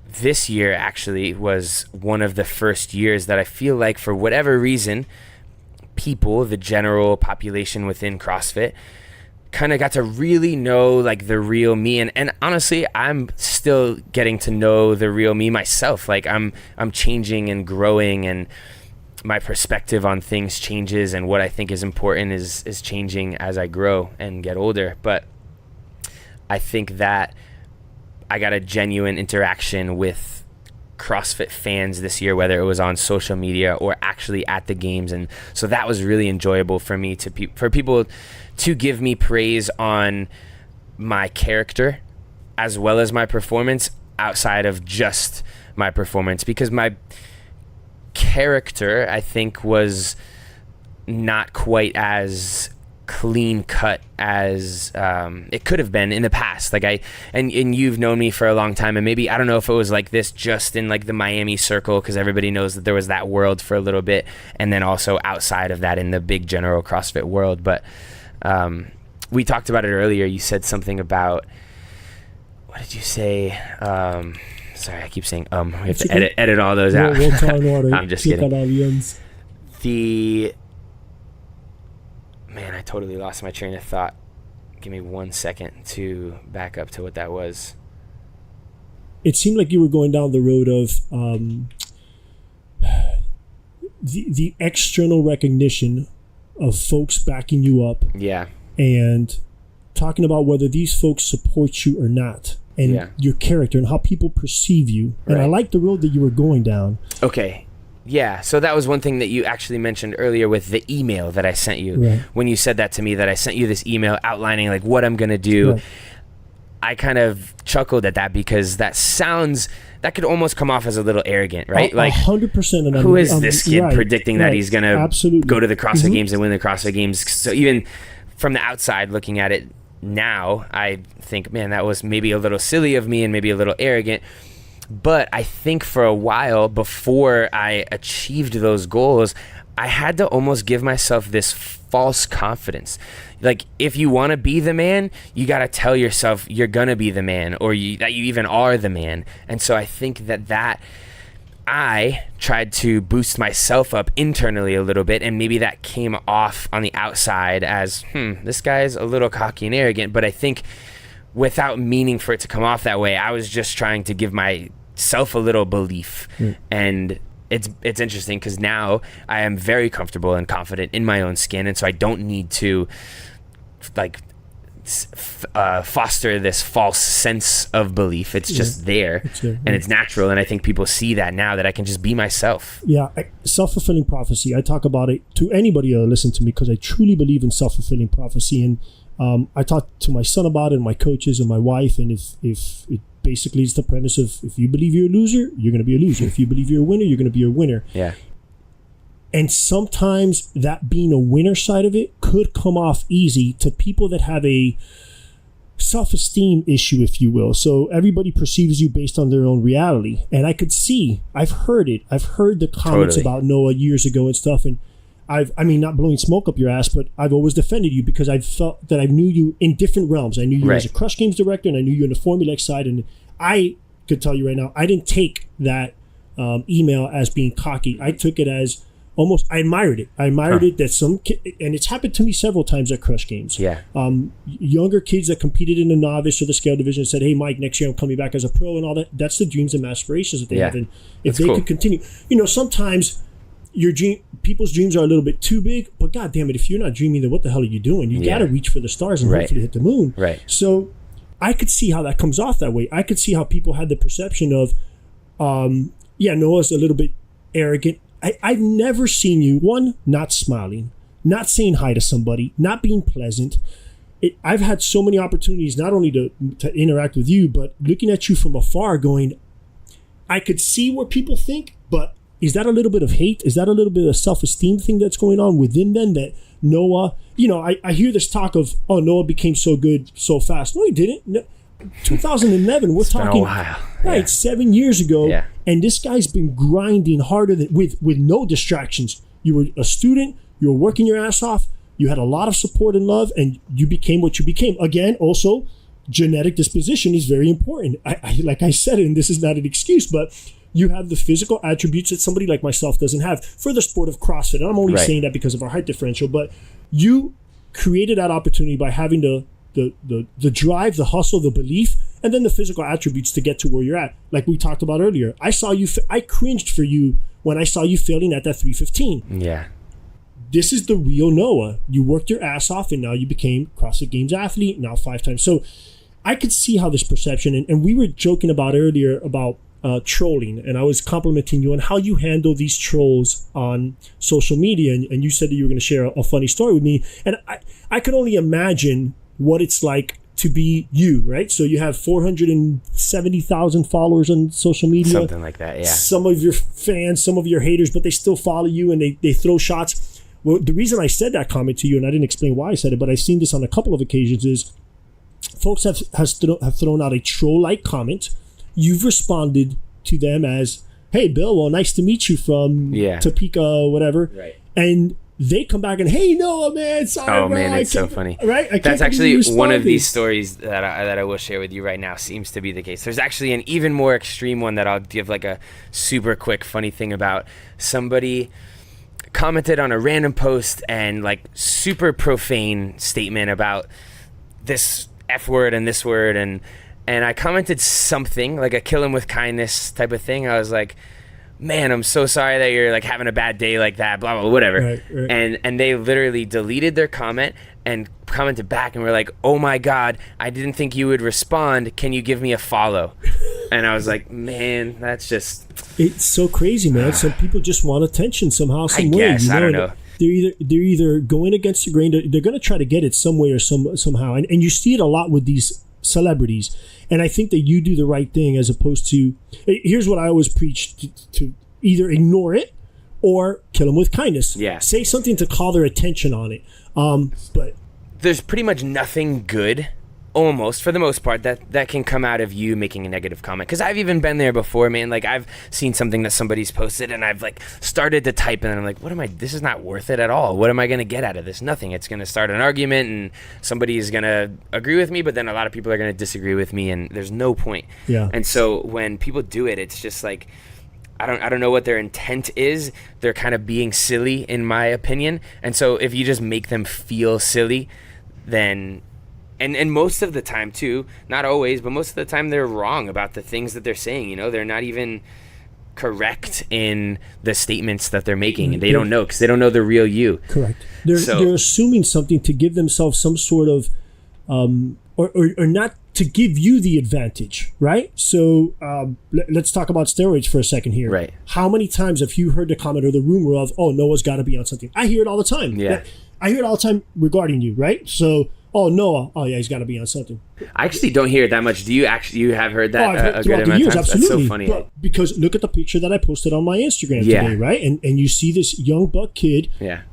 this year actually was one of the first years that I feel like, for whatever reason, people, the general population within CrossFit, kind of got to really know like the real me. And honestly, I'm still getting to know the real me myself. Like, I'm changing and growing, and my perspective on things changes, and what I think is important is changing as I grow and get older. But I think that I got a genuine interaction with CrossFit fans this year, whether it was on social media or actually at the games. And so that was really enjoyable for me, for people to give me praise on my character as well as my performance, outside of just my performance, because my character, I think, was not quite as clean cut as it could have been in the past. Like, and you've known me for a long time, and maybe, I don't know if it was like this just in like the Miami circle, because everybody knows that there was that world for a little bit, and then also outside of that in the big general CrossFit world. But we talked about it earlier. You said something about, what did you say? Sorry, I keep saying we have to edit all those out. I'm just kidding. Man, I totally lost my train of thought. Give me 1 second to back up to what that was. It seemed like you were going down the road of the external recognition of folks backing you up. Yeah. And talking about whether these folks support you or not, and your character and how people perceive you. And I like the road that you were going down. Okay. Yeah, so that was one thing that you actually mentioned earlier with the email that I sent you. Right. When you said that to me, that I sent you this email outlining like what I'm going to do, right. I kind of chuckled at that, because that could almost come off as a little arrogant, right? Like 100%. Who is this kid predicting that he's going to go to the CrossFit Games and win the CrossFit Games? So even from the outside looking at it now, I think, man, that was maybe a little silly of me and maybe a little arrogant. But I think for a while before I achieved those goals, I had to almost give myself this false confidence. Like, if you want to be the man, you got to tell yourself you're going to be the man, or that you even are the man. And so I think that I tried to boost myself up internally a little bit, and maybe that came off on the outside as, this guy's a little cocky and arrogant. But I think without meaning for it to come off that way, I was just trying to give myself a little belief. And it's interesting, because now I am very comfortable and confident in my own skin, and so I don't need to like foster this false sense of belief. It's just there, and it's natural. And I think people see that now, that I can just be myself. Yeah, self-fulfilling prophecy. I talk about it to anybody that listen to me because I truly believe in self-fulfilling prophecy. And I talk to my son about it, and my coaches, and my wife. And if it basically is the premise of, if you believe you're a loser, you're going to be a loser. If you believe you're a winner, you're going to be a winner. Yeah. And sometimes that being a winner side of it could come off easy to people that have a self-esteem issue, if you will. So everybody perceives you based on their own reality. And I could see, I've heard the comments about Noah years ago and stuff. And I mean, not blowing smoke up your ass, but I've always defended you because I felt that I knew you in different realms. I knew you as a Crush Games director, and I knew you in the Formula X side. And I could tell you right now, I didn't take that email as being cocky. I took it as almost, I admired it. I admired it that some kid, and it's happened to me several times at Crush Games. Yeah. Younger kids that competed in the novice or the scale division said, "Hey, Mike, next year I'm coming back as a pro," and all that. That's the dreams and aspirations that they have. And if they could continue, sometimes people's dreams are a little bit too big, but God damn it, if you're not dreaming, then what the hell are you doing? You got to reach for the stars and hopefully hit the moon. Right. So I could see how that comes off that way. I could see how people had the perception of, Noah's a little bit arrogant. I've never seen you, one, not smiling, not saying hi to somebody, not being pleasant. I've had so many opportunities not only to interact with you, but looking at you from afar going, I could see where people think, but is that a little bit of hate? Is that a little bit of self-esteem thing that's going on within them that Noah, I hear this talk of, oh, Noah became so good so fast. No, he didn't. No, 2011, we're talking, right, 7 years ago, and this guy's been grinding harder with no distractions. You were a student, you were working your ass off, you had a lot of support and love, and you became what you became. Again, also, genetic disposition is very important. I like I said, and this is not an excuse, but you have the physical attributes that somebody like myself doesn't have for the sport of CrossFit. And I'm only saying that because of our height differential, but you created that opportunity by having the drive, the hustle, the belief, and then the physical attributes to get to where you're at. Like we talked about earlier, I cringed for you when I saw you failing at that 315. Yeah. This is the real Noah. You worked your ass off, and now you became CrossFit Games athlete, now 5 times. So I could see how this perception, and we were joking about earlier about trolling, and I was complimenting you on how you handle these trolls on social media, and you said that you were going to share a funny story with me, and I could only imagine what it's like to be you, right? So you have 470,000 followers on social media. Something like that, yeah. Some of your fans, some of your haters, but they still follow you and they throw shots. Well, the reason I said that comment to you, and I didn't explain why I said it, but I've seen this on a couple of occasions, is folks have thrown out a troll-like comment. You've responded to them as, "Hey, Bill, well, nice to meet you from Topeka, whatever." Right. And they come back and, "Hey, Noah, man, sorry, oh, man, it's so funny." Right? That's actually one of these stories that I will share with you right now. Seems to be the case. There's actually an even more extreme one that I'll give like a super quick funny thing about. Somebody commented on a random post and like super profane statement about this F word and this word, and I commented something like a kill him with kindness type of thing. I was like, "Man, I'm so sorry that you're like having a bad day like that, blah, blah, whatever." Right. And they literally deleted their comment and commented back and were like, "Oh my God, I didn't think you would respond. Can you give me a follow?" And I was like, man, that's just... It's so crazy, man. Some people just want attention somehow, some way. I guess, I don't know. They're either going against the grain, they're going to try to get it some way or somehow. And you see it a lot with these celebrities. And I think that you do the right thing as opposed to... Here's what I always preach, to either ignore it or kill them with kindness. Yeah. Say something to call their attention on it. But there's pretty much nothing good, almost, for the most part, that can come out of you making a negative comment. Because I've even been there before, man. Like, I've seen something that somebody's posted, and I've, like, started to type, and I'm like, this is not worth it at all. What am I going to get out of this? Nothing. It's going to start an argument, and somebody is going to agree with me, but then a lot of people are going to disagree with me, and there's no point. Yeah. And so when people do it, it's just like... I don't know what their intent is. They're kind of being silly, in my opinion. And so if you just make them feel silly, then... And most of the time, too, not always, but most of the time they're wrong about the things that they're saying. You know, they're not even correct in the statements that they're making. And they don't know, because they don't know the real you. Correct. They're assuming something to give themselves some sort of or not to give you the advantage, right? So let's talk about steroids for a second here. Right. How many times have you heard the comment or the rumor of, oh, Noah's got to be on something? I hear it all the time. Yeah. I hear it all the time regarding you, right? So, oh, Noah, oh yeah, he's got to be on something. I actually don't hear it that much. Do you actually? You have heard that I've heard a throughout good the amount years, of times? absolutely. That's so funny. Because look at the picture that I posted on my Instagram today, right? And you see this young buck kid,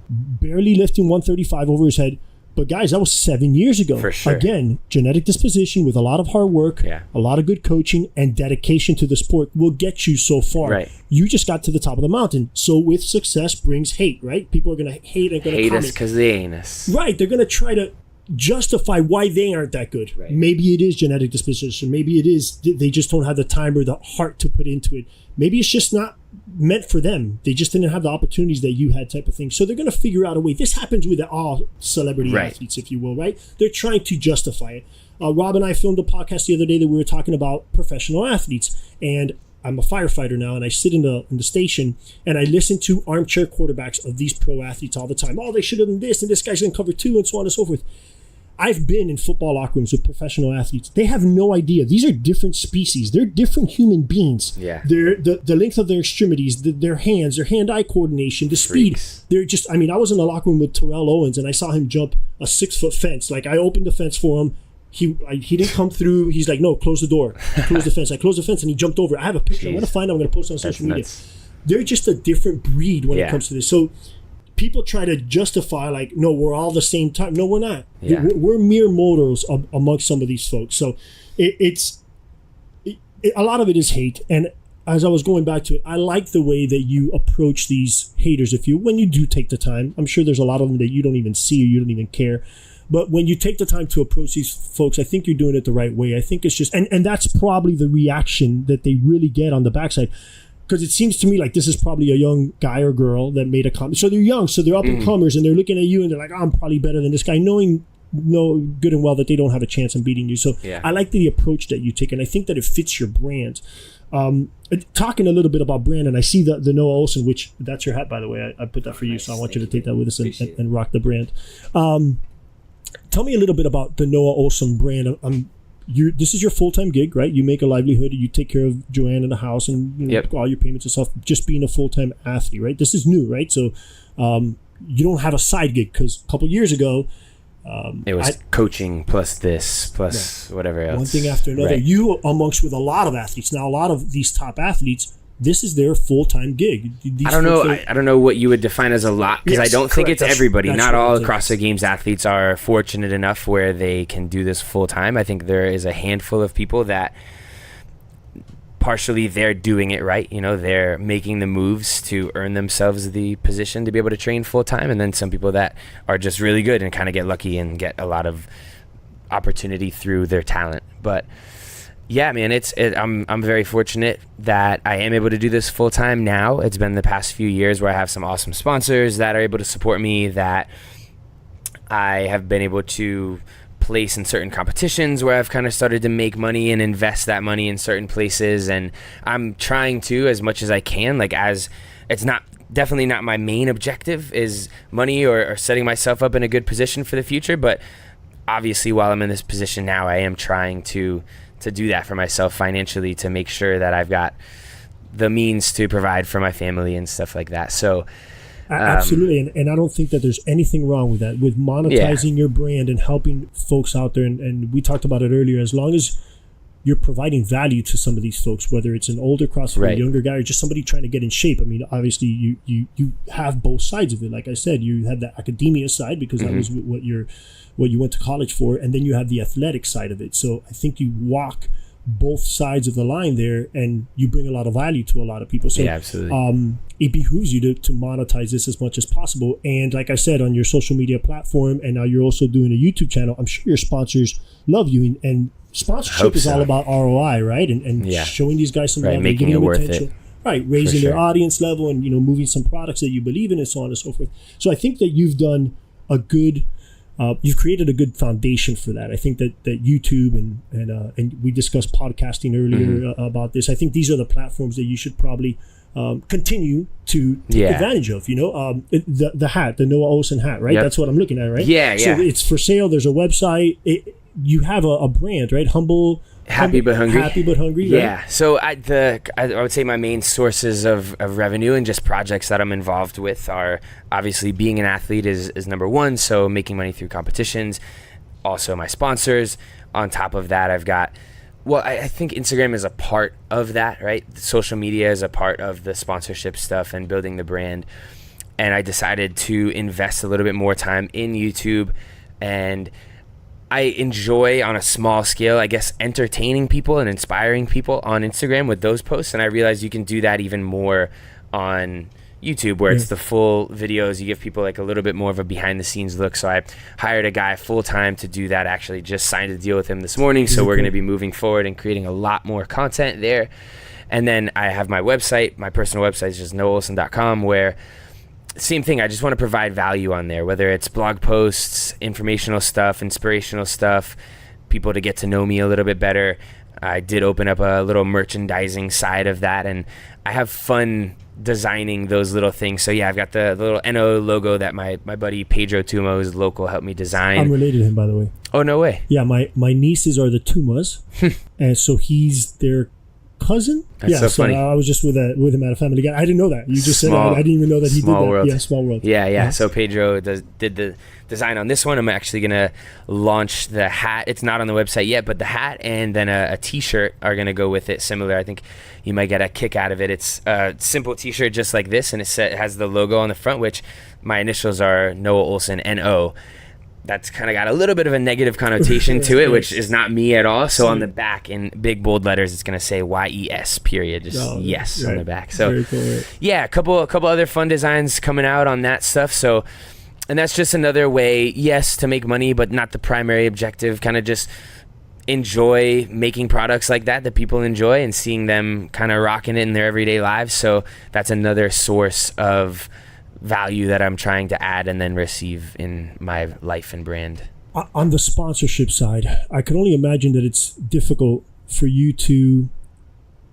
barely lifting 135 over his head. But guys, that was 7 years ago. For sure. Again, genetic disposition with a lot of hard work, a lot of good coaching, and dedication to the sport will get you so far. Right. You just got to the top of the mountain. So with success brings hate, right? People are going to hate and going to comment. Hate us because they ain't us. Right. They're going to try to justify why they aren't that good. Right. Maybe it is genetic disposition. Maybe it is they just don't have the time or the heart to put into it. Maybe it's just not meant for them. They just didn't have the opportunities that you had, type of thing. So they're going to figure out a way. This happens with all celebrity athletes, if you will, right? They're trying to justify it. Rob and I filmed a podcast the other day that we were talking about professional athletes, and I'm a firefighter now, and I sit in the station and I listen to armchair quarterbacks of these pro athletes all the time. Oh, they should have done this, and this guy's going to cover 2, and so on and so forth. I've been in football locker rooms with professional athletes. They have no idea. These are different species. They're different human beings. Yeah. They're the length of their extremities, their hands, their hand-eye coordination, the speed. They're just, I mean, I was in the locker room with Terrell Owens, and I saw him jump a 6-foot fence. Like, I opened the fence for him. He didn't come through. He's like, no, close the door. Close the fence. I closed the fence, and he jumped over. I have a picture. I'm going to find it. I'm going to post it on social media. They're just a different breed when it comes to this. So people try to justify, like, no, we're all the same type. No, we're not. We're mere mortals amongst some of these folks. So a lot of it is hate. And as I was going back to it, I like the way that you approach these haters. When you do take the time, I'm sure there's a lot of them that you don't even see or you don't even care. But when you take the time to approach these folks, I think you're doing it the right way. I think it's just, and that's probably the reaction that they really get on the backside. Because it seems to me like this is probably a young guy or girl that made a comment. So they're young, so they're up and comers, and they're looking at you and they're like, oh, I'm probably better than this guy, knowing good and well that they don't have a chance in beating you. So I like the approach that you take, and I think that it fits your brand. Talking a little bit about brand, and I see the Noah Ohlsen, which that's your hat, by the way. I put that for you, so I want you to take that with us and rock the brand. Tell me a little bit about the Noah Ohlsen brand. This is your full-time gig, right? You make a livelihood. You take care of Joanne in the house and all your payments and stuff. Just being a full-time athlete, right? This is new, right? So you don't have a side gig, because a couple years ago, it was coaching plus this plus whatever else. One thing after another. Right. You with a lot of athletes now. A lot of these top athletes, this is their full-time gig. I don't know. I don't know what you would define as a lot, because I don't think it's everybody. Not all CrossFit Games athletes are fortunate enough where they can do this full-time. I think there is a handful of people that partially they're doing it right. They're making the moves to earn themselves the position to be able to train full-time, and then some people that are just really good and kind of get lucky and get a lot of opportunity through their talent. But yeah, man, I'm very fortunate that I am able to do this full time now. It's been the past few years where I have some awesome sponsors that are able to support me, that I have been able to place in certain competitions where I've kind of started to make money and invest that money in certain places. And I'm trying to, as much as I can, as it's definitely not my main objective is money or setting myself up in a good position for the future. But obviously, while I'm in this position now, I am trying to do that for myself financially, to make sure that I've got the means to provide for my family and stuff like that. So absolutely. And I don't think that there's anything wrong with that, with monetizing your brand and helping folks out there. And we talked about it earlier, as long as you're providing value to some of these folks, whether it's an older CrossFit or a younger guy or just somebody trying to get in shape. I mean, obviously you have both sides of it. Like I said, you have the academia side, because that was what you went to college for, and then you have the athletic side of it. So I think you walk both sides of the line there, and you bring a lot of value to a lot of people. So absolutely. It behooves you to monetize this as much as possible. And like I said, on your social media platform, and now you're also doing a YouTube channel, I'm sure your sponsors love you, and sponsorship is all about ROI, right? And showing these guys some love, making it worth it. Right, raising their audience level, and moving some products that you believe in, and so on and so forth. So I think that you've done a good you've created a good foundation for that. I think that YouTube and we discussed podcasting earlier about this. I think these are the platforms that you should probably continue to take advantage of. The hat, the Noah Ohlsen hat, right? That's what I'm looking at, right? Yeah. So it's for sale. There's a website. you have a brand, right? Happy but hungry. Happy but hungry. Yeah. Right? So I would say my main sources of revenue and just projects that I'm involved with are obviously being an athlete is number one. So making money through competitions, also my sponsors. On top of that, I've got, I think Instagram is a part of that, right? Social media is a part of the sponsorship stuff and building the brand. And I decided to invest a little bit more time in YouTube, and I enjoy on a small scale, I guess, entertaining people and inspiring people on Instagram with those posts. And I realized you can do that even more on YouTube, where it's the full videos. You give people like a little bit more of a behind the scenes look. So I hired a guy full time to do that. Actually just signed a deal with him this morning. So we're going to be moving forward and creating a lot more content there. And then I have my website. My personal website is just Ohlsen.com, where same thing. I just want to provide value on there, whether it's blog posts, informational stuff, inspirational stuff, people to get to know me a little bit better. I did open up a little merchandising side of that, and I have fun designing those little things. So yeah, I've got the little NO logo that my buddy Pedro Tumo, who's local, helped me design. I'm related to him, by the way. Oh, no way. Yeah, my nieces are the Tumas, and so he's their cousin. That's so funny. I was just with him at a family gathering. I didn't know that. You just said that. I didn't even know that he did that. World. Yeah, small world. Yeah. Uh-huh. So Pedro did the design on this one. I'm actually gonna launch the hat. It's not on the website yet, but the hat and then a t-shirt are gonna go with it. Similar. I think you might get a kick out of it. It's a simple t-shirt just like this, and it has the logo on the front, which my initials are Noah Ohlsen, N-O. That's kind of got a little bit of a negative connotation to it, which is not me at all. So on the back in big bold letters, it's going to say YES period, just yes on the back. So very cool, right? Yeah, a couple other fun designs coming out on that stuff. So, and that's just another way, yes, to make money, but not the primary objective. Kind of just enjoy making products like that people enjoy and seeing them kind of rocking it in their everyday lives. So that's another source of value that I'm trying to add and then receive in my life and brand. On the sponsorship side, I can only imagine that it's difficult for you to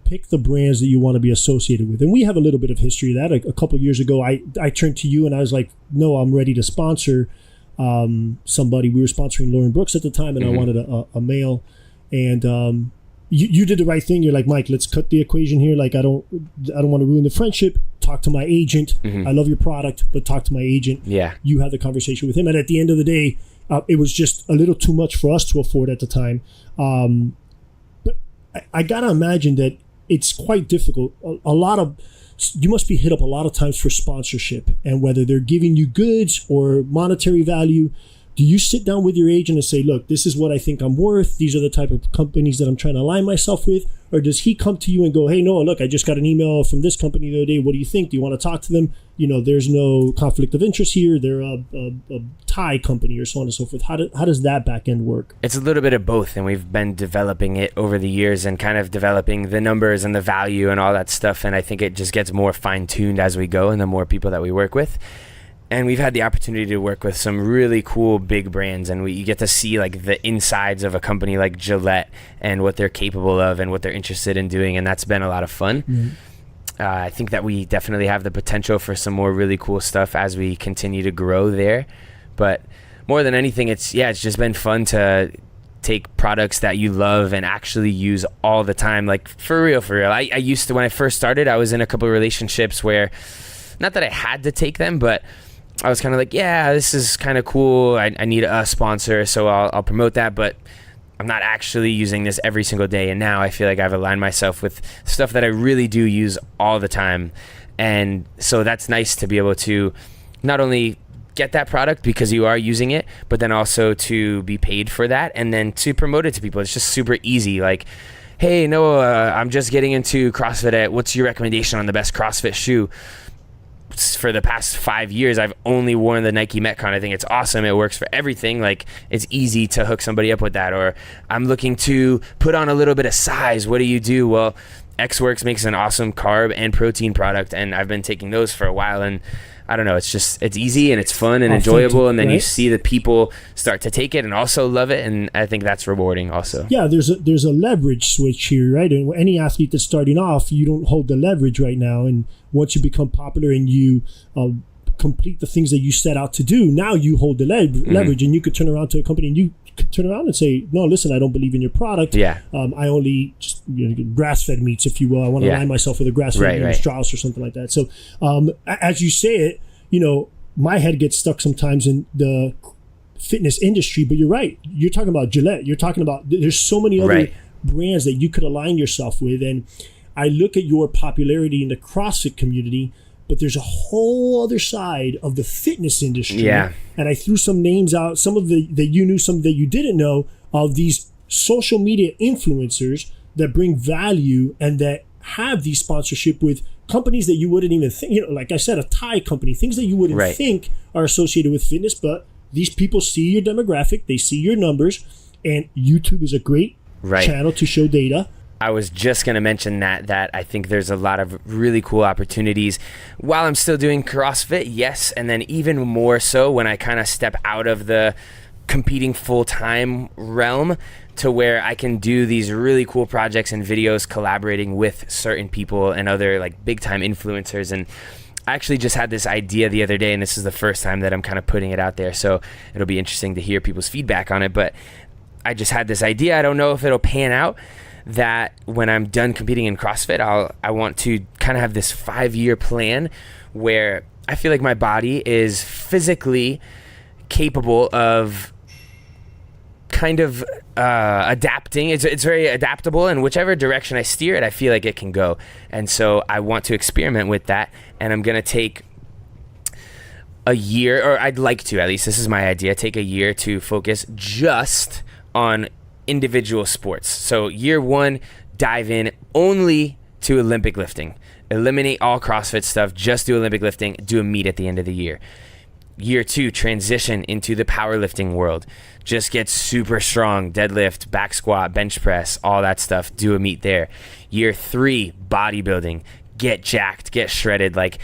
pick the brands that you want to be associated with. And we have a little bit of history of that. A couple of years ago, I turned to you and I was like, no, I'm ready to sponsor somebody. We were sponsoring Lauren Brooks at the time, and I wanted a male. And you did the right thing. You're like, Mike, let's cut the equation here. Like, I don't want to ruin the friendship. Talk to my agent. I love your product, but talk to my agent. Yeah. You have the conversation with him. And at the end of the day, it was just a little too much for us to afford at the time. But I got to imagine that it's quite difficult. You must be hit up a lot of times for sponsorship, and whether they're giving you goods or monetary value. Do you sit down with your agent and say, look, this is what I think I'm worth. These are the type of companies that I'm trying to align myself with. Or does he come to you and go, hey, Noah, look, I just got an email from this company the other day. What do you think? Do you want to talk to them? There's no conflict of interest here. They're a Thai company or so on and so forth. How does that back end work? It's a little bit of both. And we've been developing it over the years and kind of developing the numbers and the value and all that stuff. And I think it just gets more fine tuned as we go and the more people that we work with. And we've had the opportunity to work with some really cool big brands, and you get to see like the insides of a company like Gillette and what they're capable of and what they're interested in doing, and that's been a lot of fun. I think that we definitely have the potential for some more really cool stuff as we continue to grow there. But more than anything, it's just been fun to take products that you love and actually use all the time. Like for real. I used to, when I first started, I was in a couple of relationships where, not that I had to take them, but I was kind of like, yeah, this is kind of cool. I need a sponsor, so I'll promote that, but I'm not actually using this every single day. And now I feel like I've aligned myself with stuff that I really do use all the time. And so that's nice to be able to not only get that product because you are using it, but then also to be paid for that and then to promote it to people. It's just super easy. Like, hey, Noah, I'm just getting into CrossFit. What's your recommendation on the best CrossFit shoe? For the past 5 years, I've only worn the Nike Metcon. I think it's awesome. It works for everything. Like, it's easy to hook somebody up with that. Or I'm looking to put on a little bit of size. What do you do? Well, X-Works makes an awesome carb and protein product, and I've been taking those for a while. And I don't know, it's easy and it's fun and enjoyable, and then you see the people start to take it and also love it, and I think that's rewarding also. Yeah, there's a leverage switch here, right? And any athlete that's starting off, you don't hold the leverage right now, and once you become popular and you complete the things that you set out to do, now you hold the leverage, and you could turn around to a company and you could turn around and say, no, listen, I don't believe in your product. Yeah. I only just, grass-fed meats, if you will. I want to align myself with a grass-fed meat, Strauss or something like that. So as you say it, my head gets stuck sometimes in the fitness industry, but you're right. You're talking about Gillette. You're talking about, there's so many other brands that you could align yourself with. And I look at your popularity in the CrossFit community, but there's a whole other side of the fitness industry. Yeah. And I threw some names out, some of that you knew, some that you didn't know, of these social media influencers that bring value and that have these sponsorship with companies that you wouldn't even think, like I said, a Thai company, things that you wouldn't think are associated with fitness, but these people see your demographic, they see your numbers, and YouTube is a great channel to show data. I was just going to mention that I think there's a lot of really cool opportunities while I'm still doing CrossFit, yes, and then even more so when I kind of step out of the competing full-time realm to where I can do these really cool projects and videos collaborating with certain people and other like big-time influencers. And I actually just had this idea the other day, and this is the first time that I'm kind of putting it out there, so it'll be interesting to hear people's feedback on it. But I just had this idea. I don't know if it'll pan out, that when I'm done competing in CrossFit, I want to kind of have this 5-year plan where I feel like my body is physically capable of kind of adapting. It's very adaptable, and whichever direction I steer it, I feel like it can go. And so I want to experiment with that, and I'm going to take a year, or I'd like to, at least this is my idea, take a year to focus just on individual sports. So year 1, dive in only to Olympic lifting. Eliminate all CrossFit stuff, just do Olympic lifting, do a meet at the end of the year. Year 2, transition into the powerlifting world. Just get super strong, deadlift, back squat, bench press, all that stuff, do a meet there. Year 3, bodybuilding, get jacked, get shredded, like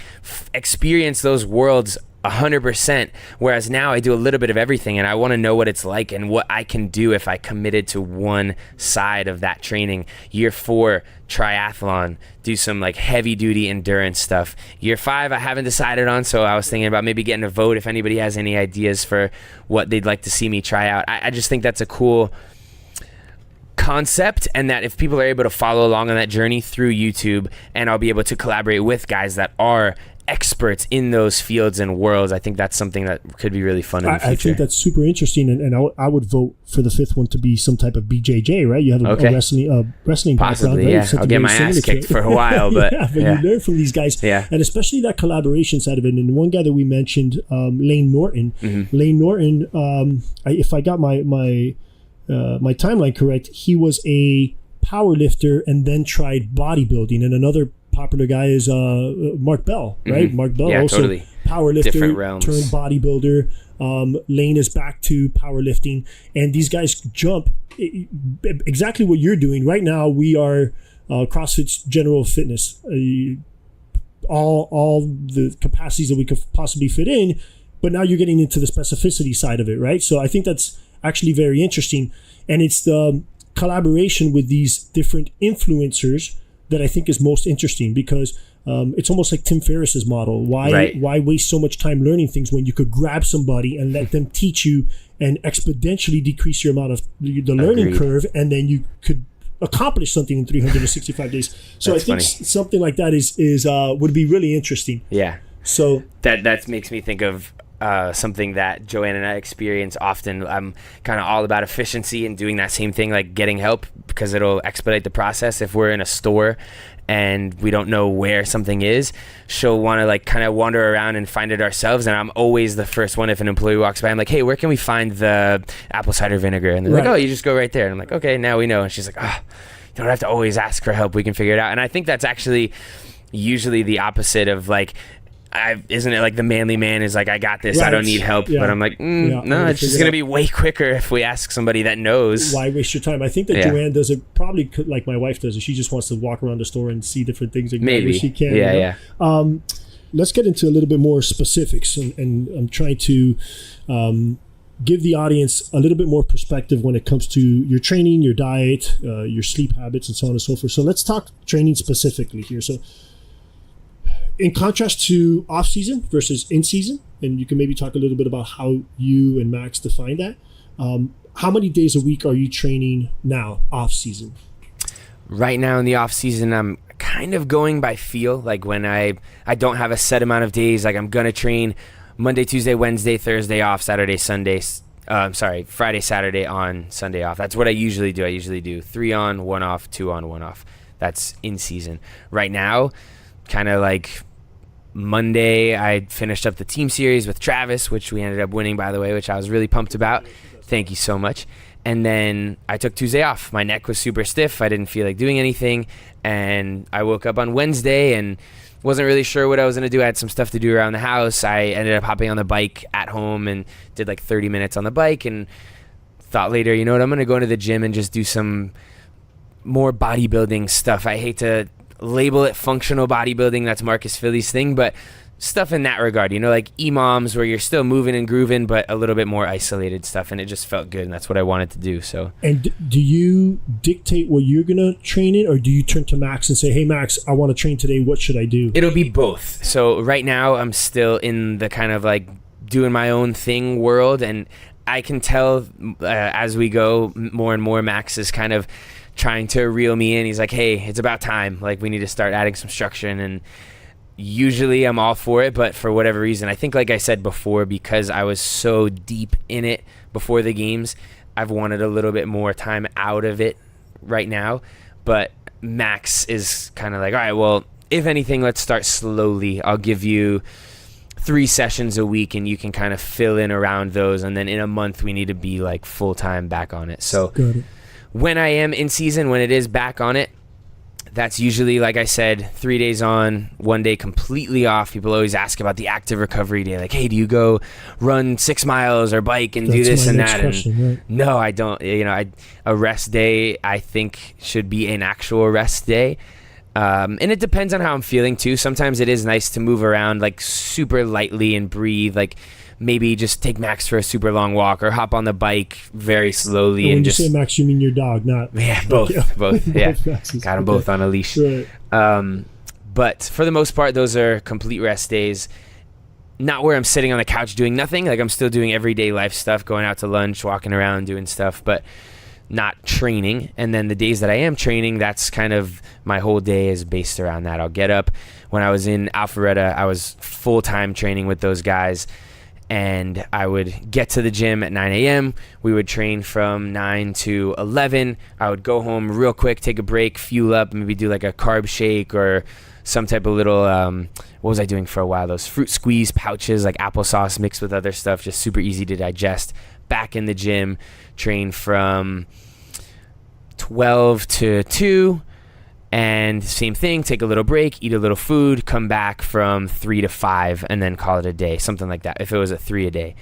experience those worlds 100%, whereas now I do a little bit of everything, and I want to know what it's like and what I can do if I committed to one side of that training. Year 4, triathlon, do some like heavy duty endurance stuff. Year 5, I haven't decided on, so I was thinking about maybe getting a vote if anybody has any ideas for what they'd like to see me try out. I just think that's a cool concept, and that if people are able to follow along on that journey through YouTube, and I'll be able to collaborate with guys that are experts in those fields and worlds, I think that's something that could be really fun in the future. I think that's super interesting, and I would vote for the 5th one to be some type of BJJ, right? You have a wrestling possibly, background, right? I'll get my ass kicked for a while, but you learn from these guys, and especially that collaboration side of it. And one guy that we mentioned, Lane Norton. Lane Norton, if I got my timeline correct, he was a power lifter and then tried bodybuilding, and another popular guy is Mark Bell, right? Mark Bell, also totally. Powerlifter turned turned bodybuilder. Lane is back to powerlifting, and these guys jump exactly what you're doing right now. We are CrossFit's general fitness, all the capacities that we could possibly fit in, but now you're getting into the specificity side of it, right? So I think that's actually very interesting, and it's the collaboration with these different influencers that I think is most interesting, because it's almost like Tim Ferriss's model. Why waste so much time learning things when you could grab somebody and let them teach you and exponentially decrease your amount of the learning curve, and then you could accomplish something in 365 days. So I think something like that is would be really interesting. Yeah. So that makes me think of something that Joanne and I experience often. I'm kind of all about efficiency and doing that same thing, like getting help, because it'll expedite the process. If we're in a store and we don't know where something is, she'll want to like kind of wander around and find it ourselves, and I'm always the first one. If an employee walks by, I'm like, hey, where can we find the apple cider vinegar? And they're like, oh, you just go right there. And I'm like, okay, now we know. And she's like, you don't have to always ask for help, we can figure it out. And I think that's actually usually the opposite of like, isn't it like the manly man is like, I got this, I don't need help. But I'm like, no, it's just going to be way quicker if we ask somebody that knows. Why waste your time? I think that Joanne does it probably like my wife does it. She just wants to walk around the store and see different things. Maybe she can. Let's get into a little bit more specifics, and I'm trying to give the audience a little bit more perspective when it comes to your training, your diet, your sleep habits, and so on and so forth. So let's talk training specifically here. So in contrast to off-season versus in-season, and you can maybe talk a little bit about how you and Max define that, how many days a week are you training now, off season? Right now in the off season, I'm kind of going by feel. Like when I don't have a set amount of days, like I'm gonna train Monday, Tuesday, Wednesday, Thursday off, Saturday, Sunday. Friday, Saturday on, Sunday off. That's what I usually do. I usually do 3 on, 1 off, 2 on, 1 off. That's in season. Right now, kind of like Monday, I finished up the team series with Travis, which we ended up winning, by the way, which I was really pumped about. Thank you so much. And then I took Tuesday off. My neck was super stiff. I didn't feel like doing anything. And I woke up on Wednesday and wasn't really sure what I was going to do. I had some stuff to do around the house. I ended up hopping on the bike at home and did like 30 minutes on the bike and thought later, you know what, I'm going to go into the gym and just do some more bodybuilding stuff. I hate to label it functional bodybuilding. That's Marcus Philly's thing, but stuff in that regard, you know, like EMOMs where you're still moving and grooving, but a little bit more isolated stuff. And it just felt good. And that's what I wanted to do. So, and do you dictate what you're going to train in, or do you turn to Max and say, hey, Max, I want to train today. What should I do? It'll be both. So right now I'm still in the kind of like doing my own thing world. And I can tell as we go more and more, Max is kind of trying to reel me in. He's like, hey, it's about time. Like we need to start adding some structure in. And usually I'm all for it, but for whatever reason, I think like I said before, because I was so deep in it before the games, I've wanted a little bit more time out of it right now. But Max is kind of like, all right, well, if anything, let's start slowly. I'll give you 3 sessions a week and you can kind of fill in around those. And then in a month, we need to be like full-time back on it. So when I am in season, when it is back on it, that's usually, like I said, 3 days on, 1 day completely off. People always ask about the active recovery day. Like, hey, do you go run 6 miles or bike and do this and that? Question, right? No, I don't. You know, a rest day, I think, should be an actual rest day. And it depends on how I'm feeling, too. Sometimes it is nice to move around, like, super lightly and breathe. Like, maybe just take Max for a super long walk or hop on the bike very slowly. And when you say Max, you mean your dog, not... Yeah, both. Yeah. Got them both on a leash. Right. But for the most part, those are complete rest days. Not where I'm sitting on the couch doing nothing. Like I'm still doing everyday life stuff, going out to lunch, walking around, doing stuff, but not training. And then the days that I am training, that's kind of my whole day is based around that. I'll get up. When I was in Alpharetta, I was full-time training with those guys. And I would get to the gym at 9 a.m. We would train from 9 to 11. I would go home real quick, take a break, fuel up, maybe do like a carb shake or some type of little, what was I doing for a while? Those fruit squeeze pouches, like applesauce mixed with other stuff, just super easy to digest. Back in the gym, train from 12 to 2. And same thing, take a little break, eat a little food, come back from 3 to 5, and then call it a day, something like that, if it was at 3 a day.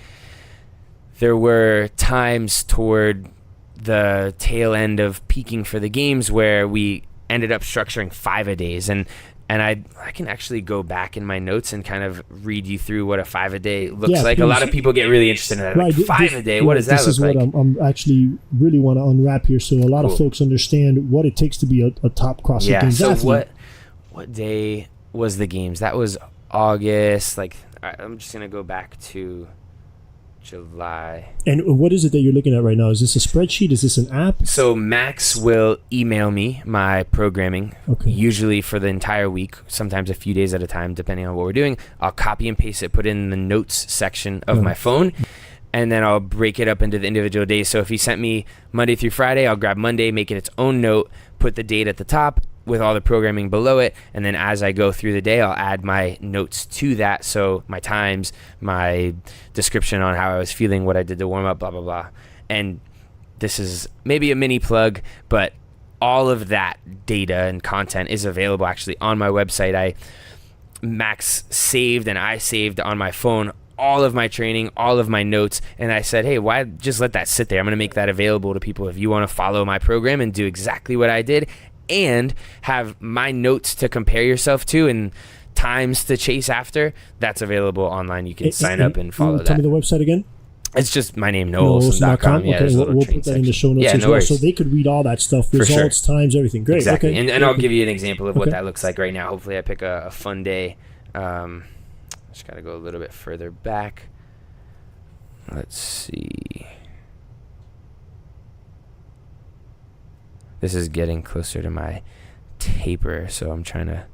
There were times toward the tail end of peaking for the games where we ended up structuring 5 a days, and I can actually go back in my notes and kind of read you through what a 5 a day looks like. Please. A lot of people get really interested in that. Right. Like 5 a day, what does that look like? This is what I'm actually really want to unwrap here, so a lot of folks understand what it takes to be a top CrossFit Games athlete. What day was the games? That was August. Like, all right, I'm just gonna go back to July. And what is it that you're looking at right now? Is this a spreadsheet? Is this an app? So Max will email me my programming, usually for the entire week, sometimes a few days at a time, depending on what we're doing. I'll copy and paste it, put it in the notes section of my phone, and then I'll break it up into the individual days. So if he sent me Monday through Friday, I'll grab Monday, make it its own note, put the date at the top with all the programming below it, and then as I go through the day, I'll add my notes to that, so my times, my description on how I was feeling, what I did to warm up, blah, blah, blah. And this is maybe a mini plug, but all of that data and content is available actually on my website. Max saved and I saved on my phone all of my training, all of my notes, and I said, hey, why just let that sit there? I'm going to make that available to people if you want to follow my program and do exactly what I did, and have my notes to compare yourself to and times to chase after. That's available online. You can sign up and follow that. Tell me the website again. It's just my name, Ohlsen.com. Yeah, okay, we'll put that in the show notes as well, so they could read all that stuff, results, times, everything. Great. Exactly. Okay. And I'll give you an example of what that looks like right now. Hopefully I pick a fun day. Just got to go a little bit further back. Let's see. This is getting closer to my taper, so I'm trying to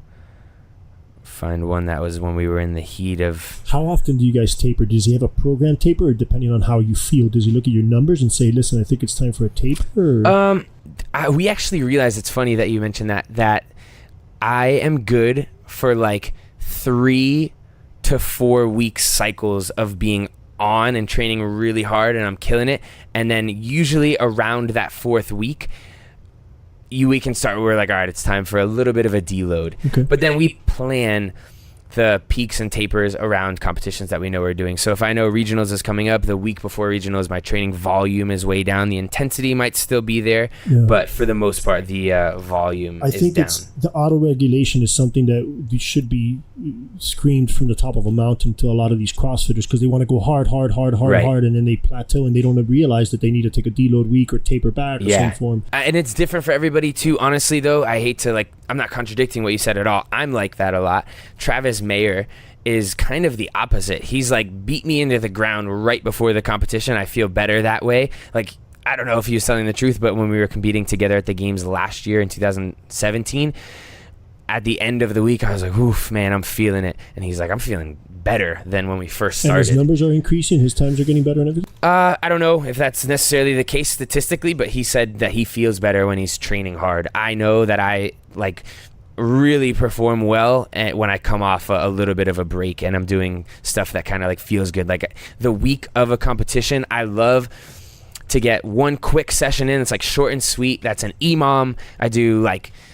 find one that was when we were in the heat of... How often do you guys taper? Does he have a program taper, or depending on how you feel, does he look at your numbers and say, listen, I think it's time for a taper? We actually realized, it's funny that you mentioned that I am good for like 3 to 4 week cycles of being on and training really hard, and I'm killing it. And then usually around that 4th week, we can start, we're like, all right, it's time for a little bit of a deload. Okay. But then we plan the peaks and tapers around competitions that we know we're doing. So if I know regionals is coming up, the week before regionals, my training volume is way down. The intensity might still be there, but for the most part, the volume is down. I think it's the auto-regulation is something that should be screamed from the top of a mountain to a lot of these CrossFitters, because they want to go hard, and then they plateau and they don't realize that they need to take a deload week or taper back or some form. And it's different for everybody too. Honestly, though, I hate to I'm not contradicting what you said at all. I'm like that a lot. Travis Mayer is kind of the opposite. He's like, beat me into the ground right before the competition. I feel better that way. Like, I don't know if he was telling the truth, but when we were competing together at the games last year in 2017, at the end of the week, I was like, oof, man, I'm feeling it. And he's like, I'm feeling better than when we first started. And his numbers are increasing, his times are getting better and everything? I don't know if that's necessarily the case statistically, but he said that he feels better when he's training hard. I know that I really perform well when I come off a little bit of a break and I'm doing stuff that kind of feels good. Like the week of a competition, I love to get one quick session in. It's short and sweet. That's an EMOM. I do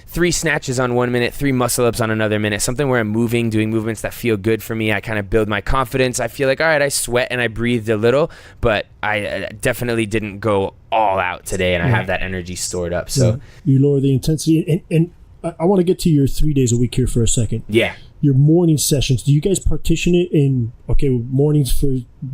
3 snatches on 1 minute, 3 muscle ups on another minute, something where I'm doing movements that feel good for me. I kind of build my confidence. I feel like, all right, I sweat and I breathed a little, but I definitely didn't go all out today, and I have that energy stored up. So you lower the intensity, and I want to get to your 3 days a week here for a second. Yeah. Your morning sessions, do you guys partition it in, mornings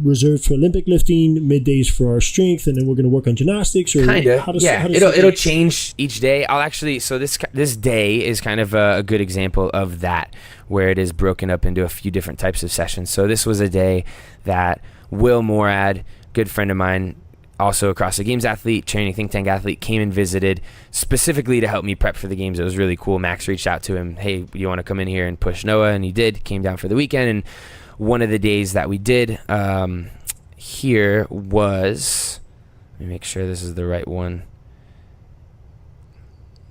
reserved for Olympic lifting, middays for our strength, and then we're going to work on gymnastics? Or kind of, yeah. It'll change each day. I'll actually, so this day is kind of a good example of that, where it is broken up into a few different types of sessions. So this was a day that Will Morad, good friend of mine, also a CrossFit Games athlete, training think tank athlete, came and visited specifically to help me prep for the games. It was really cool. Max reached out to him, hey, you want to come in here and push Noah? And he did, came down for the weekend. And one of the days that we did here was, let me make sure this is the right one.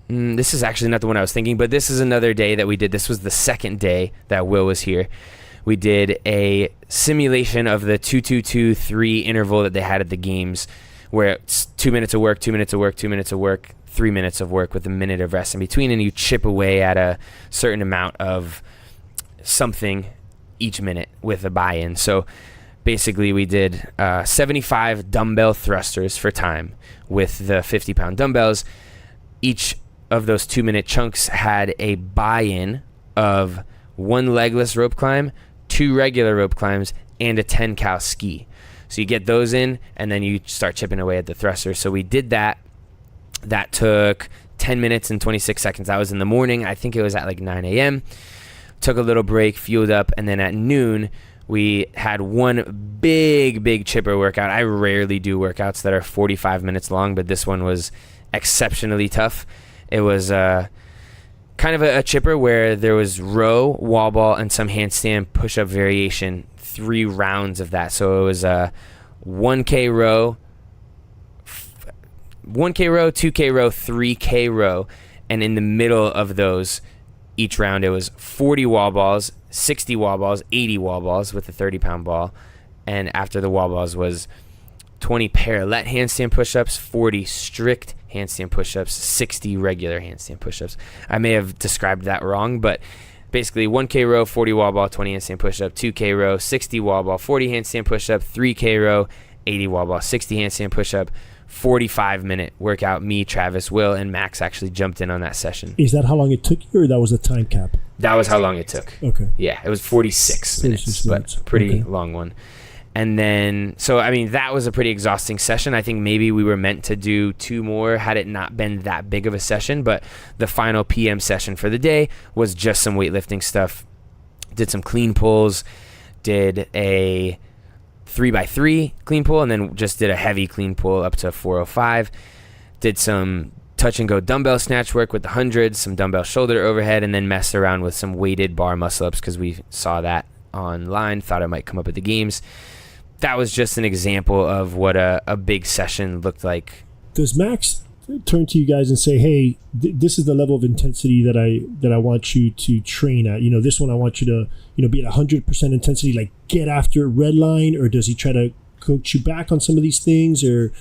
This is actually not the one I was thinking, but this is another day that we did. This was the second day that Will was here. We did a simulation of the 2-2-2-3 interval that they had at the games, where it's 2 minutes of work, 2 minutes of work, 2 minutes of work, 3 minutes of work with a minute of rest in between, and you chip away at a certain amount of something each minute with a buy-in. So basically we did 75 dumbbell thrusters for time with the 50-pound dumbbells. Each of those 2-minute chunks had a buy-in of 1 legless rope climb, 2 regular rope climbs, and a 10-cal ski. So you get those in, and then you start chipping away at the thruster. So we did that. That took 10 minutes and 26 seconds. That was in the morning. I think it was at 9 a.m. Took a little break, fueled up, and then at noon, we had one big chipper workout. I rarely do workouts that are 45 minutes long, but this one was exceptionally tough. It was kind of a chipper where there was row, wall ball, and some handstand push-up variation, 3 rounds of that. So it was 1K row, 2K row, 3K row, and in the middle of those, each round it was 40 wall balls, 60 wall balls, 80 wall balls with a 30-pound ball, and after the wall balls was 20 parallel handstand push-ups, 40 strict handstand push-ups, 60 regular handstand push-ups. I may have described that wrong, but basically 1K row, 40 wall ball, 20 handstand push-up, 2K row, 60 wall ball, 40 handstand push-up, 3K row, 80 wall ball, 60 handstand push-up, 45-minute workout. Me, Travis, Will, and Max actually jumped in on that session. Is that how long it took you, or that was a time cap? That was how long it took. Okay. Yeah, it was 46 minutes, but a pretty long one. And then, so, I mean, that was a pretty exhausting session. I think maybe we were meant to do 2 more had it not been that big of a session. But the final PM session for the day was just some weightlifting stuff. Did some clean pulls, did a 3x3 clean pull, and then just did a heavy clean pull up to 405. Did some touch and go dumbbell snatch work with the hundreds, some dumbbell shoulder overhead, and then messed around with some weighted bar muscle ups because we saw that online, thought it might come up at the games. That was just an example of what a big session looked like. Does Max turn to you guys and say, hey, this is the level of intensity that I want you to train at? This one I want you to, be at 100% intensity, like get after red line, or does he try to coach you back on some of these things, or?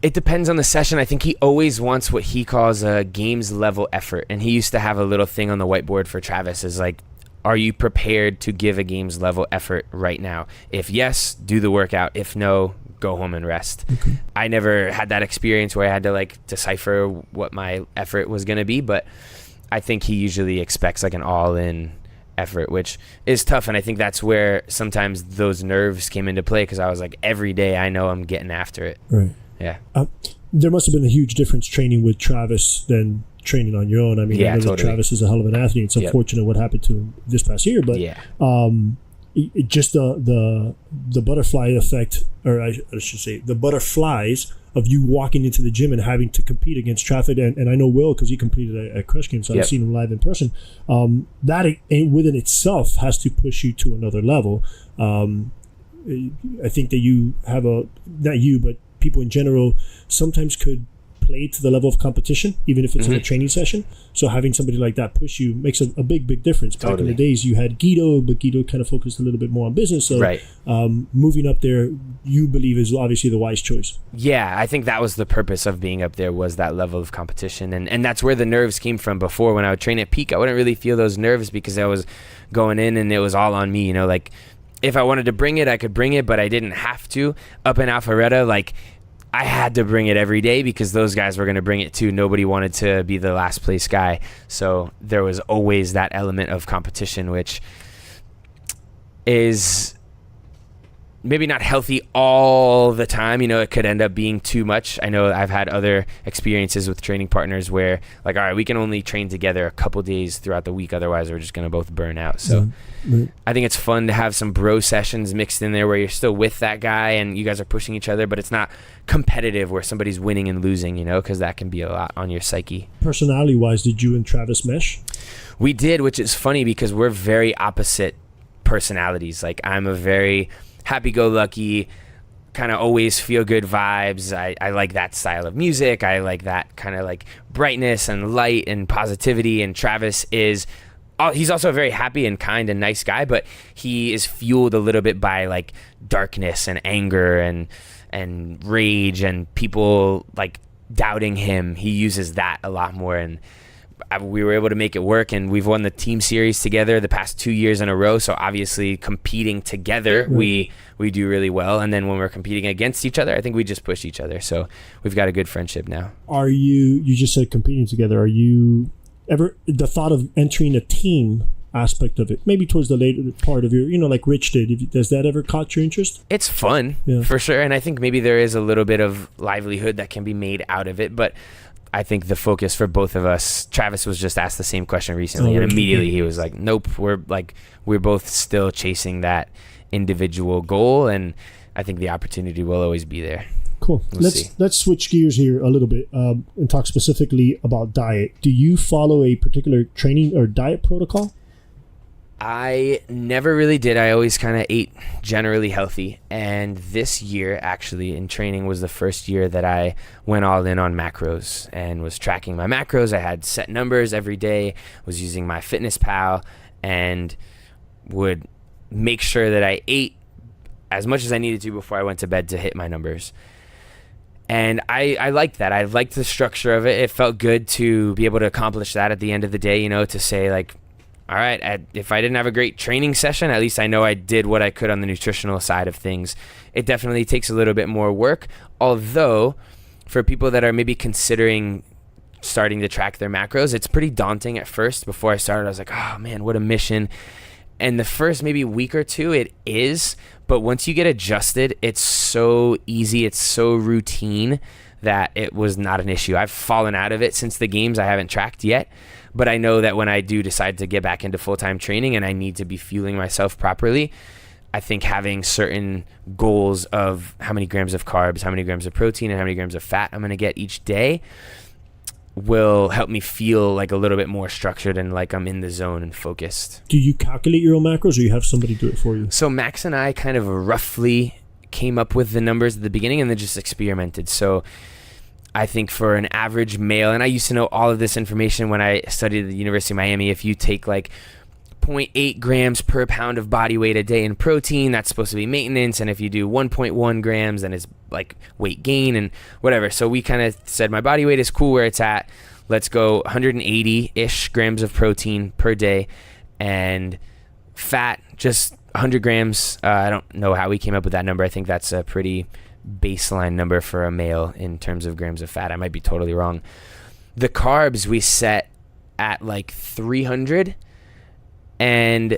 It depends on the session. I think he always wants what he calls a games level effort. And he used to have a little thing on the whiteboard for Travis is like, are you prepared to give a games level effort right now? If yes, do the workout. If no, go home and rest. Okay. I never had that experience where I had to like decipher what my effort was going to be, but I think he usually expects like an all-in effort, which is tough. And I think that's where sometimes those nerves came into play, because I was like, every day I know I'm getting after it. Right. Yeah. There must have been a huge difference training with Travis than training on your own. I mean, yeah, I know totally. that Travis is a hell of an athlete. It's unfortunate what happened to him this past year, but yeah. Just the butterfly effect, or I should say the butterflies of you walking into the gym and having to compete against traffic. And I know Will, because he competed at Crush Game, so I've seen him live in person. That within itself has to push you to another level. I think that you have not you, but people in general sometimes could play to the level of competition, even if it's in a training session. So having somebody like that push you makes a big difference. Back in the days, you had Guido, but Guido kind of focused a little bit more on business. So moving up there, you believe, is obviously the wise choice. Yeah, I think that was the purpose of being up there, was that level of competition. And that's where the nerves came from. Before, when I would train at peak, I wouldn't really feel those nerves because I was going in and it was all on me. Like if I wanted to bring it, I could bring it, but I didn't have to. Up in Alpharetta, like I had to bring it every day because those guys were going to bring it too. Nobody wanted to be the last place guy. So there was always that element of competition, which is maybe not healthy all the time. It could end up being too much. I know I've had other experiences with training partners where like, all right, we can only train together a couple days throughout the week. Otherwise we're just going to both burn out. So I think it's fun to have some bro sessions mixed in there where you're still with that guy and you guys are pushing each other, but it's not competitive where somebody's winning and losing, because that can be a lot on your psyche. Personality wise, did you and Travis mesh? We did, which is funny because we're very opposite personalities. Like I'm a very happy-go-lucky, kind of always feel-good vibes. I like that style of music. I like that kind of like brightness and light and positivity. And Travis is, he's also a very happy and kind and nice guy, but he is fueled a little bit by like darkness and anger and rage and people like doubting him. He uses that a lot more, and we were able to make it work, and we've won the team series together the past 2 years in a row. So obviously competing together, we do really well. And then when we're competing against each other, I think we just push each other. So we've got a good friendship now. You just said competing together. Are you ever, the thought of entering a team aspect of it, maybe towards the later part of your, like Rich did, does that ever caught your interest? It's fun, for sure. And I think maybe there is a little bit of livelihood that can be made out of it. But I think the focus for both of us, Travis was just asked the same question recently, and immediately he was like, nope, we're both still chasing that individual goal, and I think the opportunity will always be there. Cool. Let's switch gears here a little bit and talk specifically about diet. Do you follow a particular training or diet protocol? I never really did. I always kind of ate generally healthy. And this year, actually, in training was the first year that I went all in on macros and was tracking my macros. I had set numbers every day, was using my FitnessPal, and would make sure that I ate as much as I needed to before I went to bed to hit my numbers. And I liked that. I liked the structure of it. It felt good to be able to accomplish that at the end of the day, to say like, all right, if I didn't have a great training session, at least I know I did what I could on the nutritional side of things. It definitely takes a little bit more work, although for people that are maybe considering starting to track their macros, it's pretty daunting at first. Before I started, I was like, oh man, what a mission. And the first maybe week or two, it is, but once you get adjusted, it's so easy, it's so routine that it was not an issue. I've fallen out of it since the games. I haven't tracked yet. But I know that when I do decide to get back into full-time training and I need to be fueling myself properly, I think having certain goals of how many grams of carbs, how many grams of protein, and how many grams of fat I'm going to get each day, will help me feel like a little bit more structured and like I'm in the zone and focused. Do you calculate your own macros, or you have somebody do it for you? So Max and I kind of roughly came up with the numbers at the beginning and then just experimented. So I think for an average male, and I used to know all of this information when I studied at the University of Miami, if you take like 0.8 grams per pound of body weight a day in protein, that's supposed to be maintenance. And if you do 1.1 grams, then it's like weight gain and whatever. So we kind of said my body weight is cool where it's at. Let's go 180-ish grams of protein per day, and fat, just 100 grams. I don't know how we came up with that number. I think that's a pretty baseline number for a male in terms of grams of fat. I might be totally wrong. The carbs we set at like 300, and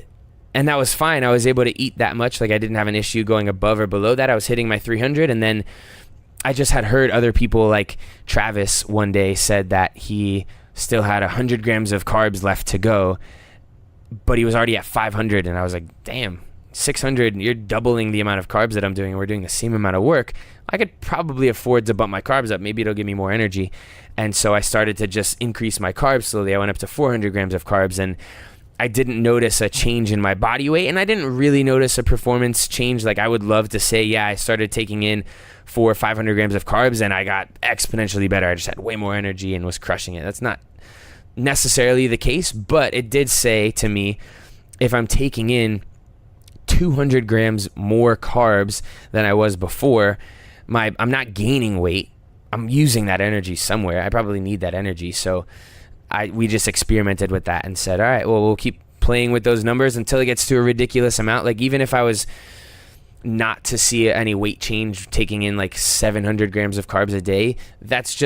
that was fine. I was able to eat that much. Like I didn't have an issue going above or below that. I was hitting my 300, and then I just had heard other people, like Travis one day said that he still had 100 grams of carbs left to go, but he was already at 500, and I was like, damn, 600, you're doubling the amount of carbs that I'm doing, and we're doing the same amount of work. I could probably afford to bump my carbs up. Maybe it'll give me more energy. And so I started to just increase my carbs slowly. I went up to 400 grams of carbs, and I didn't notice a change in my body weight, and I didn't really notice a performance change. Like I would love to say, yeah, I started taking in 400 or 500 grams of carbs and I got exponentially better. I just had way more energy and was crushing it. That's not necessarily the case, but it did say to me, if I'm taking in 200 grams more carbs than I was before, I'm not gaining weight. I'm using that energy somewhere. I probably need that energy. So we just experimented with that and said, all right, well, we'll keep playing with those numbers until it gets to a ridiculous amount. Like even if I was not to see any weight change, taking in like 700 grams of carbs a day, that's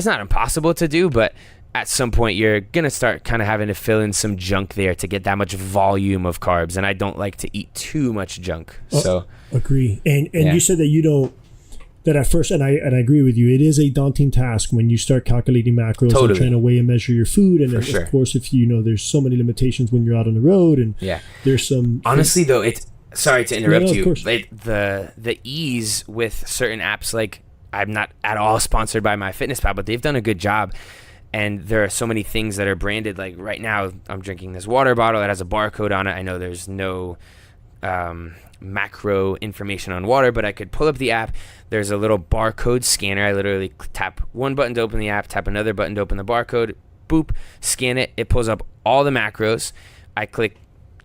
not impossible to do, but at some point you're going to start kind of having to fill in some junk there to get that much volume of carbs. And I don't like to eat too much junk. So agree. And you said that you don't, that at first, and I agree with you, it is a daunting task when you start calculating macros and trying to weigh and measure your food. And of course, if there's so many limitations when you're out on the road, and there's some. Honestly, though, sorry to interrupt you. Like the ease with certain apps, like I'm not at all sponsored by MyFitnessPal, but they've done a good job. And there are so many things that are branded. Like right now, I'm drinking this water bottle that has a barcode on it. I know there's no macro information on water, but I could pull up the app. There's a little barcode scanner. I literally tap one button to open the app, tap another button to open the barcode, boop, scan it. It pulls up all the macros. I click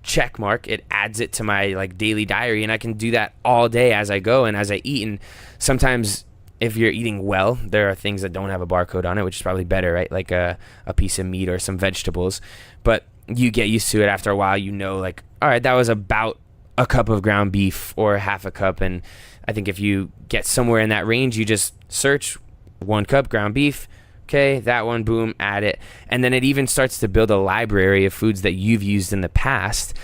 check mark. It adds it to my like daily diary, and I can do that all day as I go and as I eat. And sometimes if you're eating well, there are things that don't have a barcode on it, which is probably better, right? Like a piece of meat or some vegetables. But you get used to it after a while. Like, all right, that was about a cup of ground beef or half a cup. And I think if you get somewhere in that range, you just search 1 cup ground beef. Okay, that one, boom, add it. And then it even starts to build a library of foods that you've used in the past.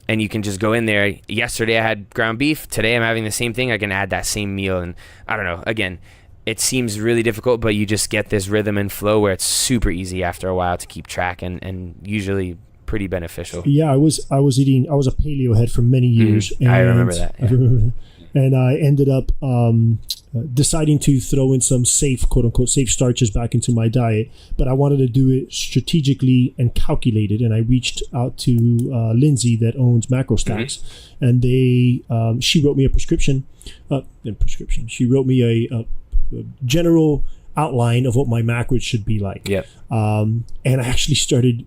And you can just go in there. Yesterday I had ground beef. Today I'm having the same thing. I can add that same meal. And I don't know, again, it seems really difficult, but you just get this rhythm and flow where it's super easy after a while to keep track and usually pretty beneficial. Yeah, I was a paleo head for many years. I remember that. Yeah. I remember that. And I ended up deciding to throw in some safe, quote unquote, safe starches back into my diet. But I wanted to do it strategically and calculated. And I reached out to Lindsay that owns Macro Stacks. And she wrote me a prescription. She wrote me a general outline of what my macros should be like. Yep. And I actually started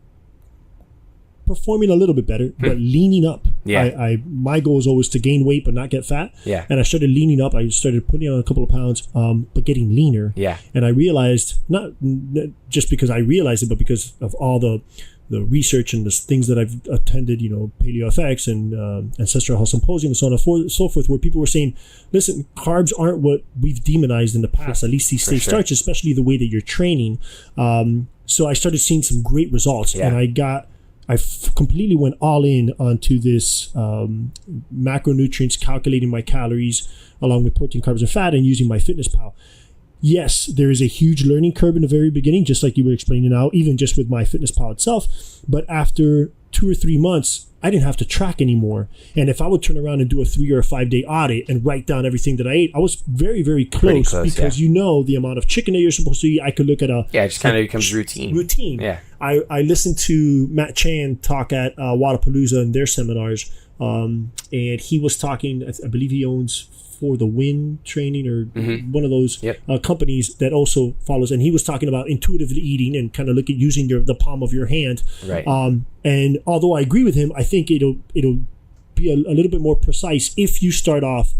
performing a little bit better, but leaning up. Yeah. My goal is always to gain weight but not get fat. Yeah. And I started leaning up. I started putting on a couple of pounds, but getting leaner. Yeah. And I realized, not just because I realized it, but because of all the research and the things that I've attended, Paleo FX and Ancestral Health Symposium and so on and so forth, where people were saying, listen, carbs aren't what we've demonized in the past, at least these safe starches, especially the way that you're training. So I started seeing some great results, and I completely went all in onto this macronutrients, calculating my calories along with protein, carbs, and fat, and using MyFitnessPal. Yes, there is a huge learning curve in the very beginning, just like you were explaining now, even just with MyFitnessPal itself. But after 2 2 or 3 months, I didn't have to track anymore. And if I would turn around and do a 3 or a 5 day audit and write down everything that I ate, I was very, very close because you know the amount of chicken that you're supposed to eat. I could look at it just kind of becomes routine. Yeah. I listened to Matt Chan talk at Wadapalooza in their seminars, and he was talking, I believe he owns For the Win training or one of those companies that also follows, and he was talking about intuitively eating and kind of look at using the palm of your hand. Right. And although I agree with him, I think it'll be a little bit more precise if you start off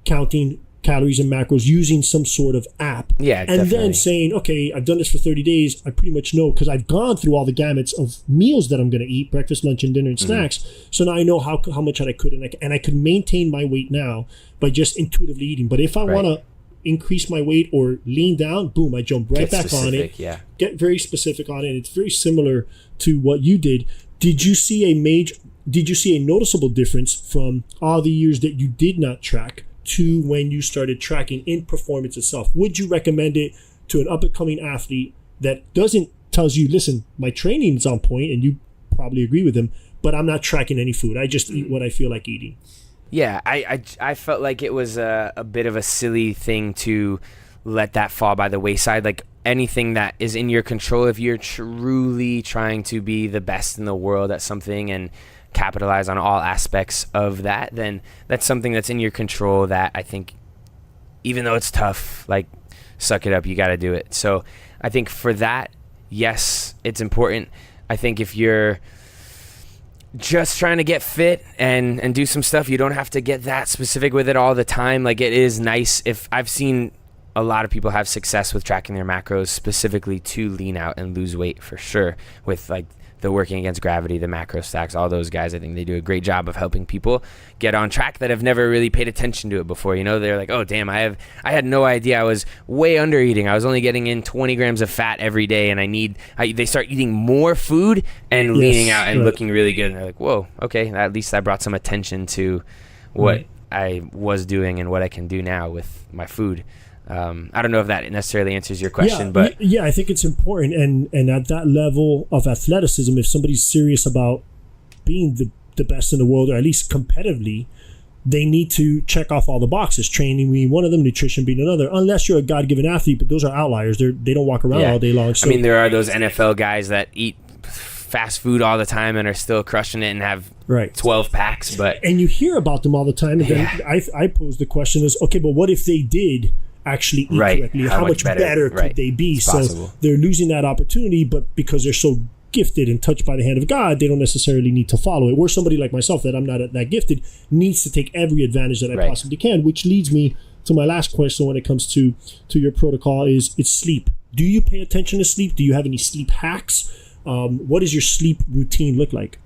counting calories and macros using some sort of app. Yeah, and definitely. Then saying, okay, I've done this for 30 days. I pretty much know because I've gone through all the gamuts of meals that I'm going to eat, breakfast, lunch, and dinner, and snacks. So now I know how much I could, and I could maintain my weight now by just intuitively eating. But if I want to increase my weight or lean down, boom, I jump right back on it. Yeah. Get very specific on it. It's very similar to what you did. Did you see a noticeable difference from all the years that you did not track to when you started tracking in performance itself? Would you recommend it to an up-and-coming athlete that tells you, listen, my training is on point, and you probably agree with them, but I'm not tracking any food. I just eat what I feel like eating. Yeah, I felt like it was a bit of a silly thing to let that fall by the wayside. Like anything that is in your control, if you're truly trying to be the best in the world at something and capitalize on all aspects of that, then that's something that's in your control that I think, even though it's tough, like, suck it up, you got to do it. So I think for that, yes, it's important. I think if you're just trying to get fit and do some stuff, you don't have to get that specific with it all the time. Like, it is nice. If I've seen a lot of people have success with tracking their macros specifically to lean out and lose weight, for sure, with like the Working Against Gravity, the Macro Stacks, all those guys. I think they do a great job of helping people get on track that have never really paid attention to it before. You know, they're like, oh, damn, I had no idea I was way under eating. I was only getting in 20 grams of fat every day, and they start eating more food and leaning out and looking really good. And they're like, whoa, okay, at least I brought some attention to what I was doing and what I can do now with my food. I don't know if that necessarily answers your question, but I think it's important, and at that level of athleticism, if somebody's serious about being the best in the world, or at least competitively, they need to check off all the boxes. Training being one of them, nutrition being another, unless you're a God-given athlete, but those are outliers. They don't walk around all day long. So, I mean, there are those NFL guys that eat fast food all the time and are still crushing it and have 12 packs, and you hear about them all the time, and then I pose the question is, okay, but what if they did actually eat correctly? How much better could they be? So they're losing that opportunity, but because they're so gifted and touched by the hand of God, they don't necessarily need to follow it. Where somebody like myself, that I'm not that gifted, needs to take every advantage that I possibly can, which leads me to my last question when it comes to your protocol is sleep. Do you pay attention to sleep? Do you have any sleep hacks? What does your sleep routine look like?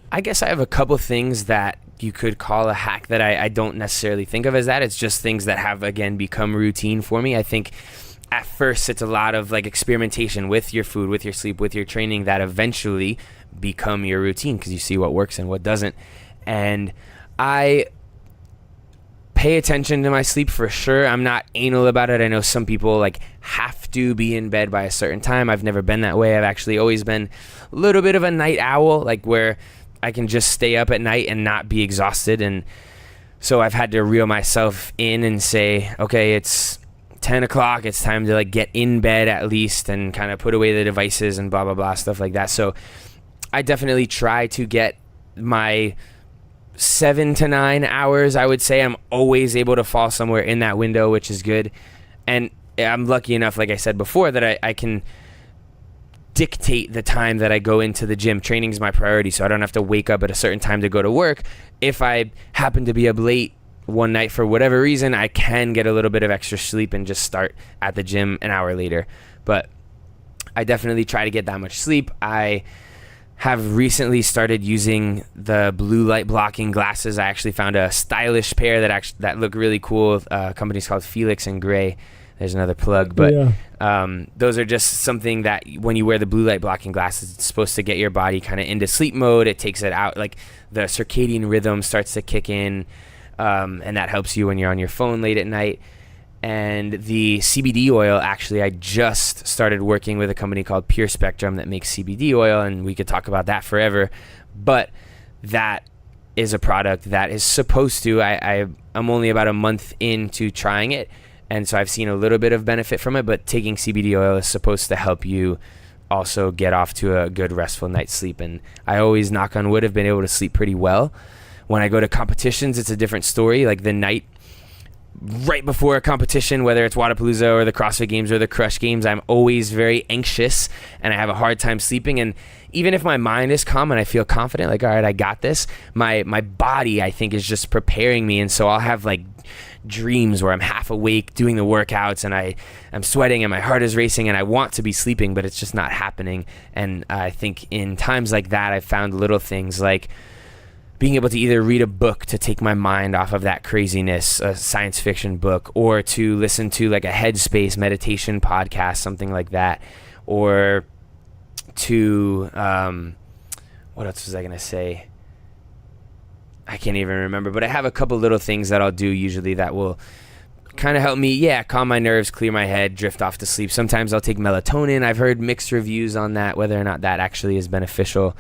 I guess I have a couple things that you could call a hack that I don't necessarily think of as that. It's just things that have, again, become routine for me. I think at first it's a lot of like experimentation with your food, with your sleep, with your training that eventually become your routine because you see what works and what doesn't. And I pay attention to my sleep for sure. I'm not anal about it. I know some people like have to be in bed by a certain time. I've never been that way. I've actually always been a little bit of a night owl, like where I can just stay up at night and not be exhausted. And so I've had to reel myself in and say, okay, it's 10 o'clock. It's time to like get in bed at least and kind of put away the devices and blah, blah, blah, stuff like that. So I definitely try to get my 7 to 9 hours. I would say I'm always able to fall somewhere in that window, which is good. And I'm lucky enough, like I said before, that I can dictate the time that I go into the gym. Training is my priority, so I don't have to wake up at a certain time to go to work. If I happen to be up late one night for whatever reason, I can get a little bit of extra sleep and just start at the gym an hour later. But I definitely try to get that much sleep. I have recently started using the blue light blocking glasses. I actually found a stylish pair that look really cool. Company's called Felix and Gray. There's another plug, but those are just something that when you wear the blue light blocking glasses, it's supposed to get your body kind of into sleep mode. It takes it out, like the circadian rhythm starts to kick in, and that helps you when you're on your phone late at night. And the CBD oil, actually, I just started working with a company called Pure Spectrum that makes CBD oil, and we could talk about that forever. But that is a product that is supposed to, I'm only about a month into trying it, and so I've seen a little bit of benefit from it, but taking CBD oil is supposed to help you also get off to a good restful night's sleep. And I always, knock on wood, have been able to sleep pretty well. When I go to competitions, it's a different story. Like the night right before a competition, whether it's Wadapalooza or the CrossFit Games or the Crush Games, I'm always very anxious and I have a hard time sleeping. And even if my mind is calm and I feel confident, like, all right, I got this, my body, I think, is just preparing me. And so I'll have like dreams where I'm half awake doing the workouts and I'm sweating and my heart is racing and I want to be sleeping, but it's just not happening. And I think in times like that, I've found little things like being able to either read a book to take my mind off of that craziness, a science fiction book, or to listen to like a Headspace meditation podcast, something like that, or to, what else was I going to say? I can't even remember, but I have a couple little things that I'll do usually that will kind of help me, calm my nerves, clear my head, drift off to sleep. Sometimes I'll take melatonin. I've heard mixed reviews on that, whether or not that actually is beneficial.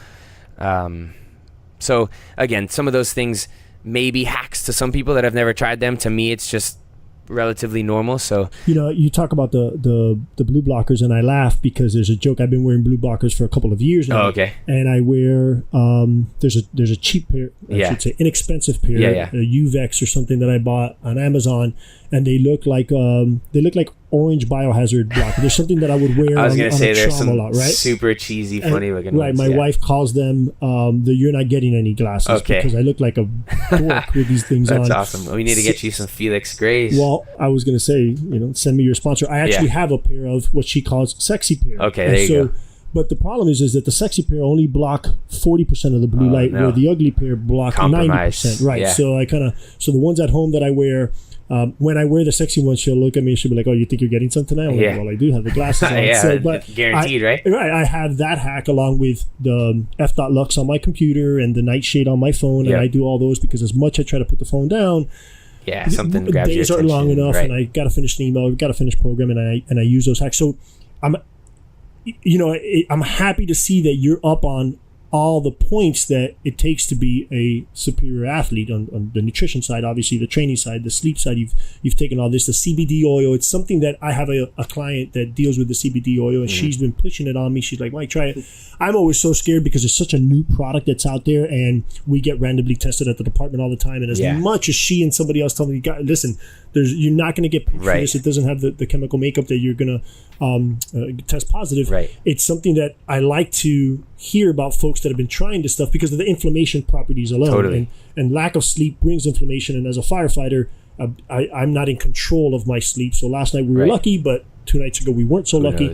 So again, some of those things may be hacks to some people that have never tried them. To me, it's just relatively normal. So, you know, you talk about the blue blockers, and I laugh because there's a joke. I've been wearing blue blockers for a couple of years now. Oh, okay. And I wear there's a cheap pair, I should say inexpensive pair, a Uvex or something that I bought on Amazon, and they look like orange biohazard blocker. There's something that I would wear. I was going to say there's some lot, right? super cheesy, funny looking ones. My wife calls them the "you're not getting any glasses" because I look like a dork with these things on. That's awesome. Well, we need to get you some Felix Grays. Well, I was going to say, send me your sponsor. I actually have a pair of what she calls sexy pair. Okay, there you go. But the problem is that the sexy pair only block 40% of the blue light, where the ugly pair block 90%. Right. Yeah. So the ones at home that I wear, when I wear the sexy ones, she'll look at me and she'll be like, "Oh, you think you're getting something now?" Yeah. Well, I do have the glasses on. Yeah, so, but guaranteed, right? Right. I have that hack along with the F.Lux on my computer and the nightshade on my phone, and I do all those because as much I try to put the phone down, something grabs your days attention. are long enough, and I got to finish an email, got to finish programming, and I use those hacks. So I'm happy to see that you're up on all the points that it takes to be a superior athlete on the nutrition side, obviously the training side, the sleep side. You've taken all this, the CBD oil. It's something that I have a client that deals with the CBD oil, and she's been pushing it on me. She's like, "Mike, try it." I'm always so scared because it's such a new product that's out there, and we get randomly tested at the department all the time. And as much as she and somebody else tell me, listen, you're not going to get paid for this. It doesn't have the chemical makeup that you're going to test positive. Right. It's something that I like to hear about folks that have been trying this stuff because of the inflammation properties alone. Totally. And lack of sleep brings inflammation. And as a firefighter, I'm not in control of my sleep. So last night we were lucky, but 2 nights ago we weren't so lucky.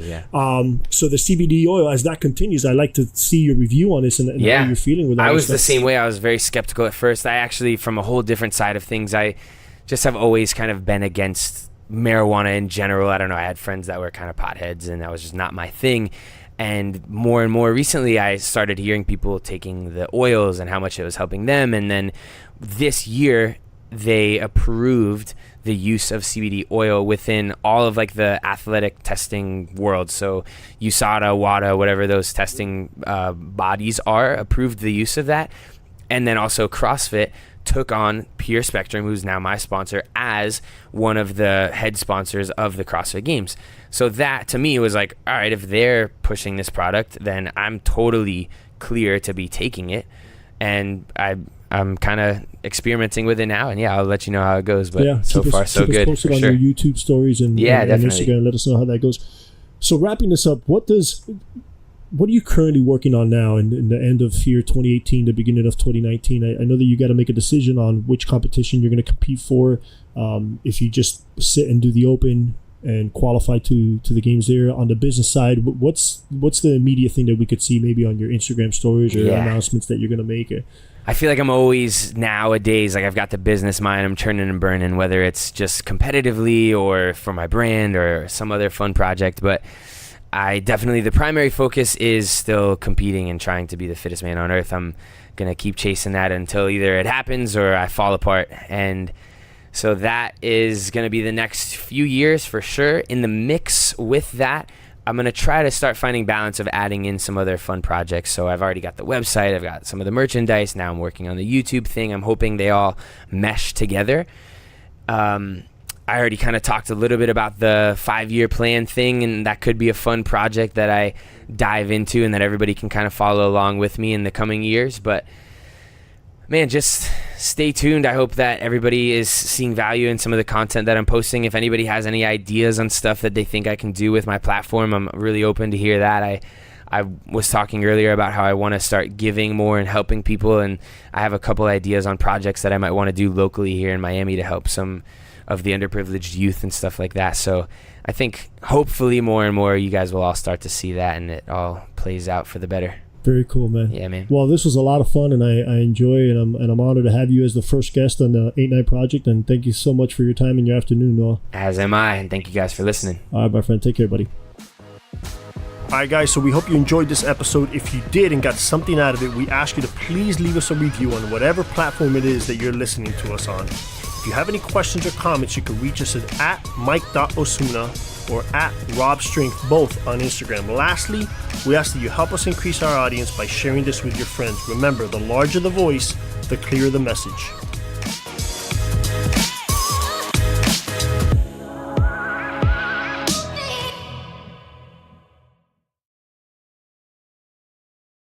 So the CBD oil, as that continues, I like to see your review on this and how you're feeling with it. I was the same way. I was very skeptical at first. I actually, from a whole different side of things, I just have always kind of been against marijuana in general. I don't know. I had friends that were kind of potheads, and that was just not my thing. And more recently, I started hearing people taking the oils and how much it was helping them. And then this year, they approved the use of CBD oil within all of like the athletic testing world. So USADA, WADA, whatever those testing bodies are, approved the use of that. And then also CrossFit took on Pure Spectrum, who's now my sponsor, as one of the head sponsors of the CrossFit Games. So that to me was like, all right, if they're pushing this product, then I'm totally clear to be taking it. And I'm kind of experimenting with it now, and I'll let you know how it goes. But so far, so good. Keep us posted on your YouTube stories and Instagram. Let us know how that goes. So wrapping this up, what are you currently working on now in the end of year 2018, the beginning of 2019? I know that you got to make a decision on which competition you're going to compete for. If you just sit and do the open and qualify to the games there. On the business side, what's the immediate thing that we could see maybe on your Instagram stories or announcements that you're going to make? I feel like I'm always nowadays, like I've got the business mind, I'm churning and burning, whether it's just competitively or for my brand or some other fun project. But I definitely, the primary focus is still competing and trying to be the fittest man on earth. I'm going to keep chasing that until either it happens or I fall apart. And so that is going to be the next few years for sure. In the mix with that, I'm going to try to start finding balance of adding in some other fun projects. So I've already got the website, I've got some of the merchandise, now I'm working on the YouTube thing. I'm hoping they all mesh together. I already kind of talked a little bit about the 5-year plan thing, and that could be a fun project that I dive into and that everybody can kind of follow along with me in the coming years. But man, just stay tuned. I hope that everybody is seeing value in some of the content that I'm posting. If anybody has any ideas on stuff that they think I can do with my platform, I'm really open to hear that. I was talking earlier about how I want to start giving more and helping people, and I have a couple ideas on projects that I might want to do locally here in Miami to help some of the underprivileged youth and stuff like that. So I think hopefully more and more you guys will all start to see that, and it all plays out for the better. Very cool, man. Yeah, man. Well, this was a lot of fun, and I enjoy, and I'm honored to have you as the first guest on the 8 Night Project, and thank you so much for your time in your afternoon, Noah. As am I, and thank you guys for listening. All right, my friend. Take care, buddy. All right, guys, so we hope you enjoyed this episode. If you did and got something out of it, we ask you to please leave us a review on whatever platform it is that you're listening to us on. If you have any questions or comments, you can reach us at mike.osuna or at robstrength, both on Instagram. Lastly, we ask that you help us increase our audience by sharing this with your friends. Remember, the larger the voice, the clearer the message.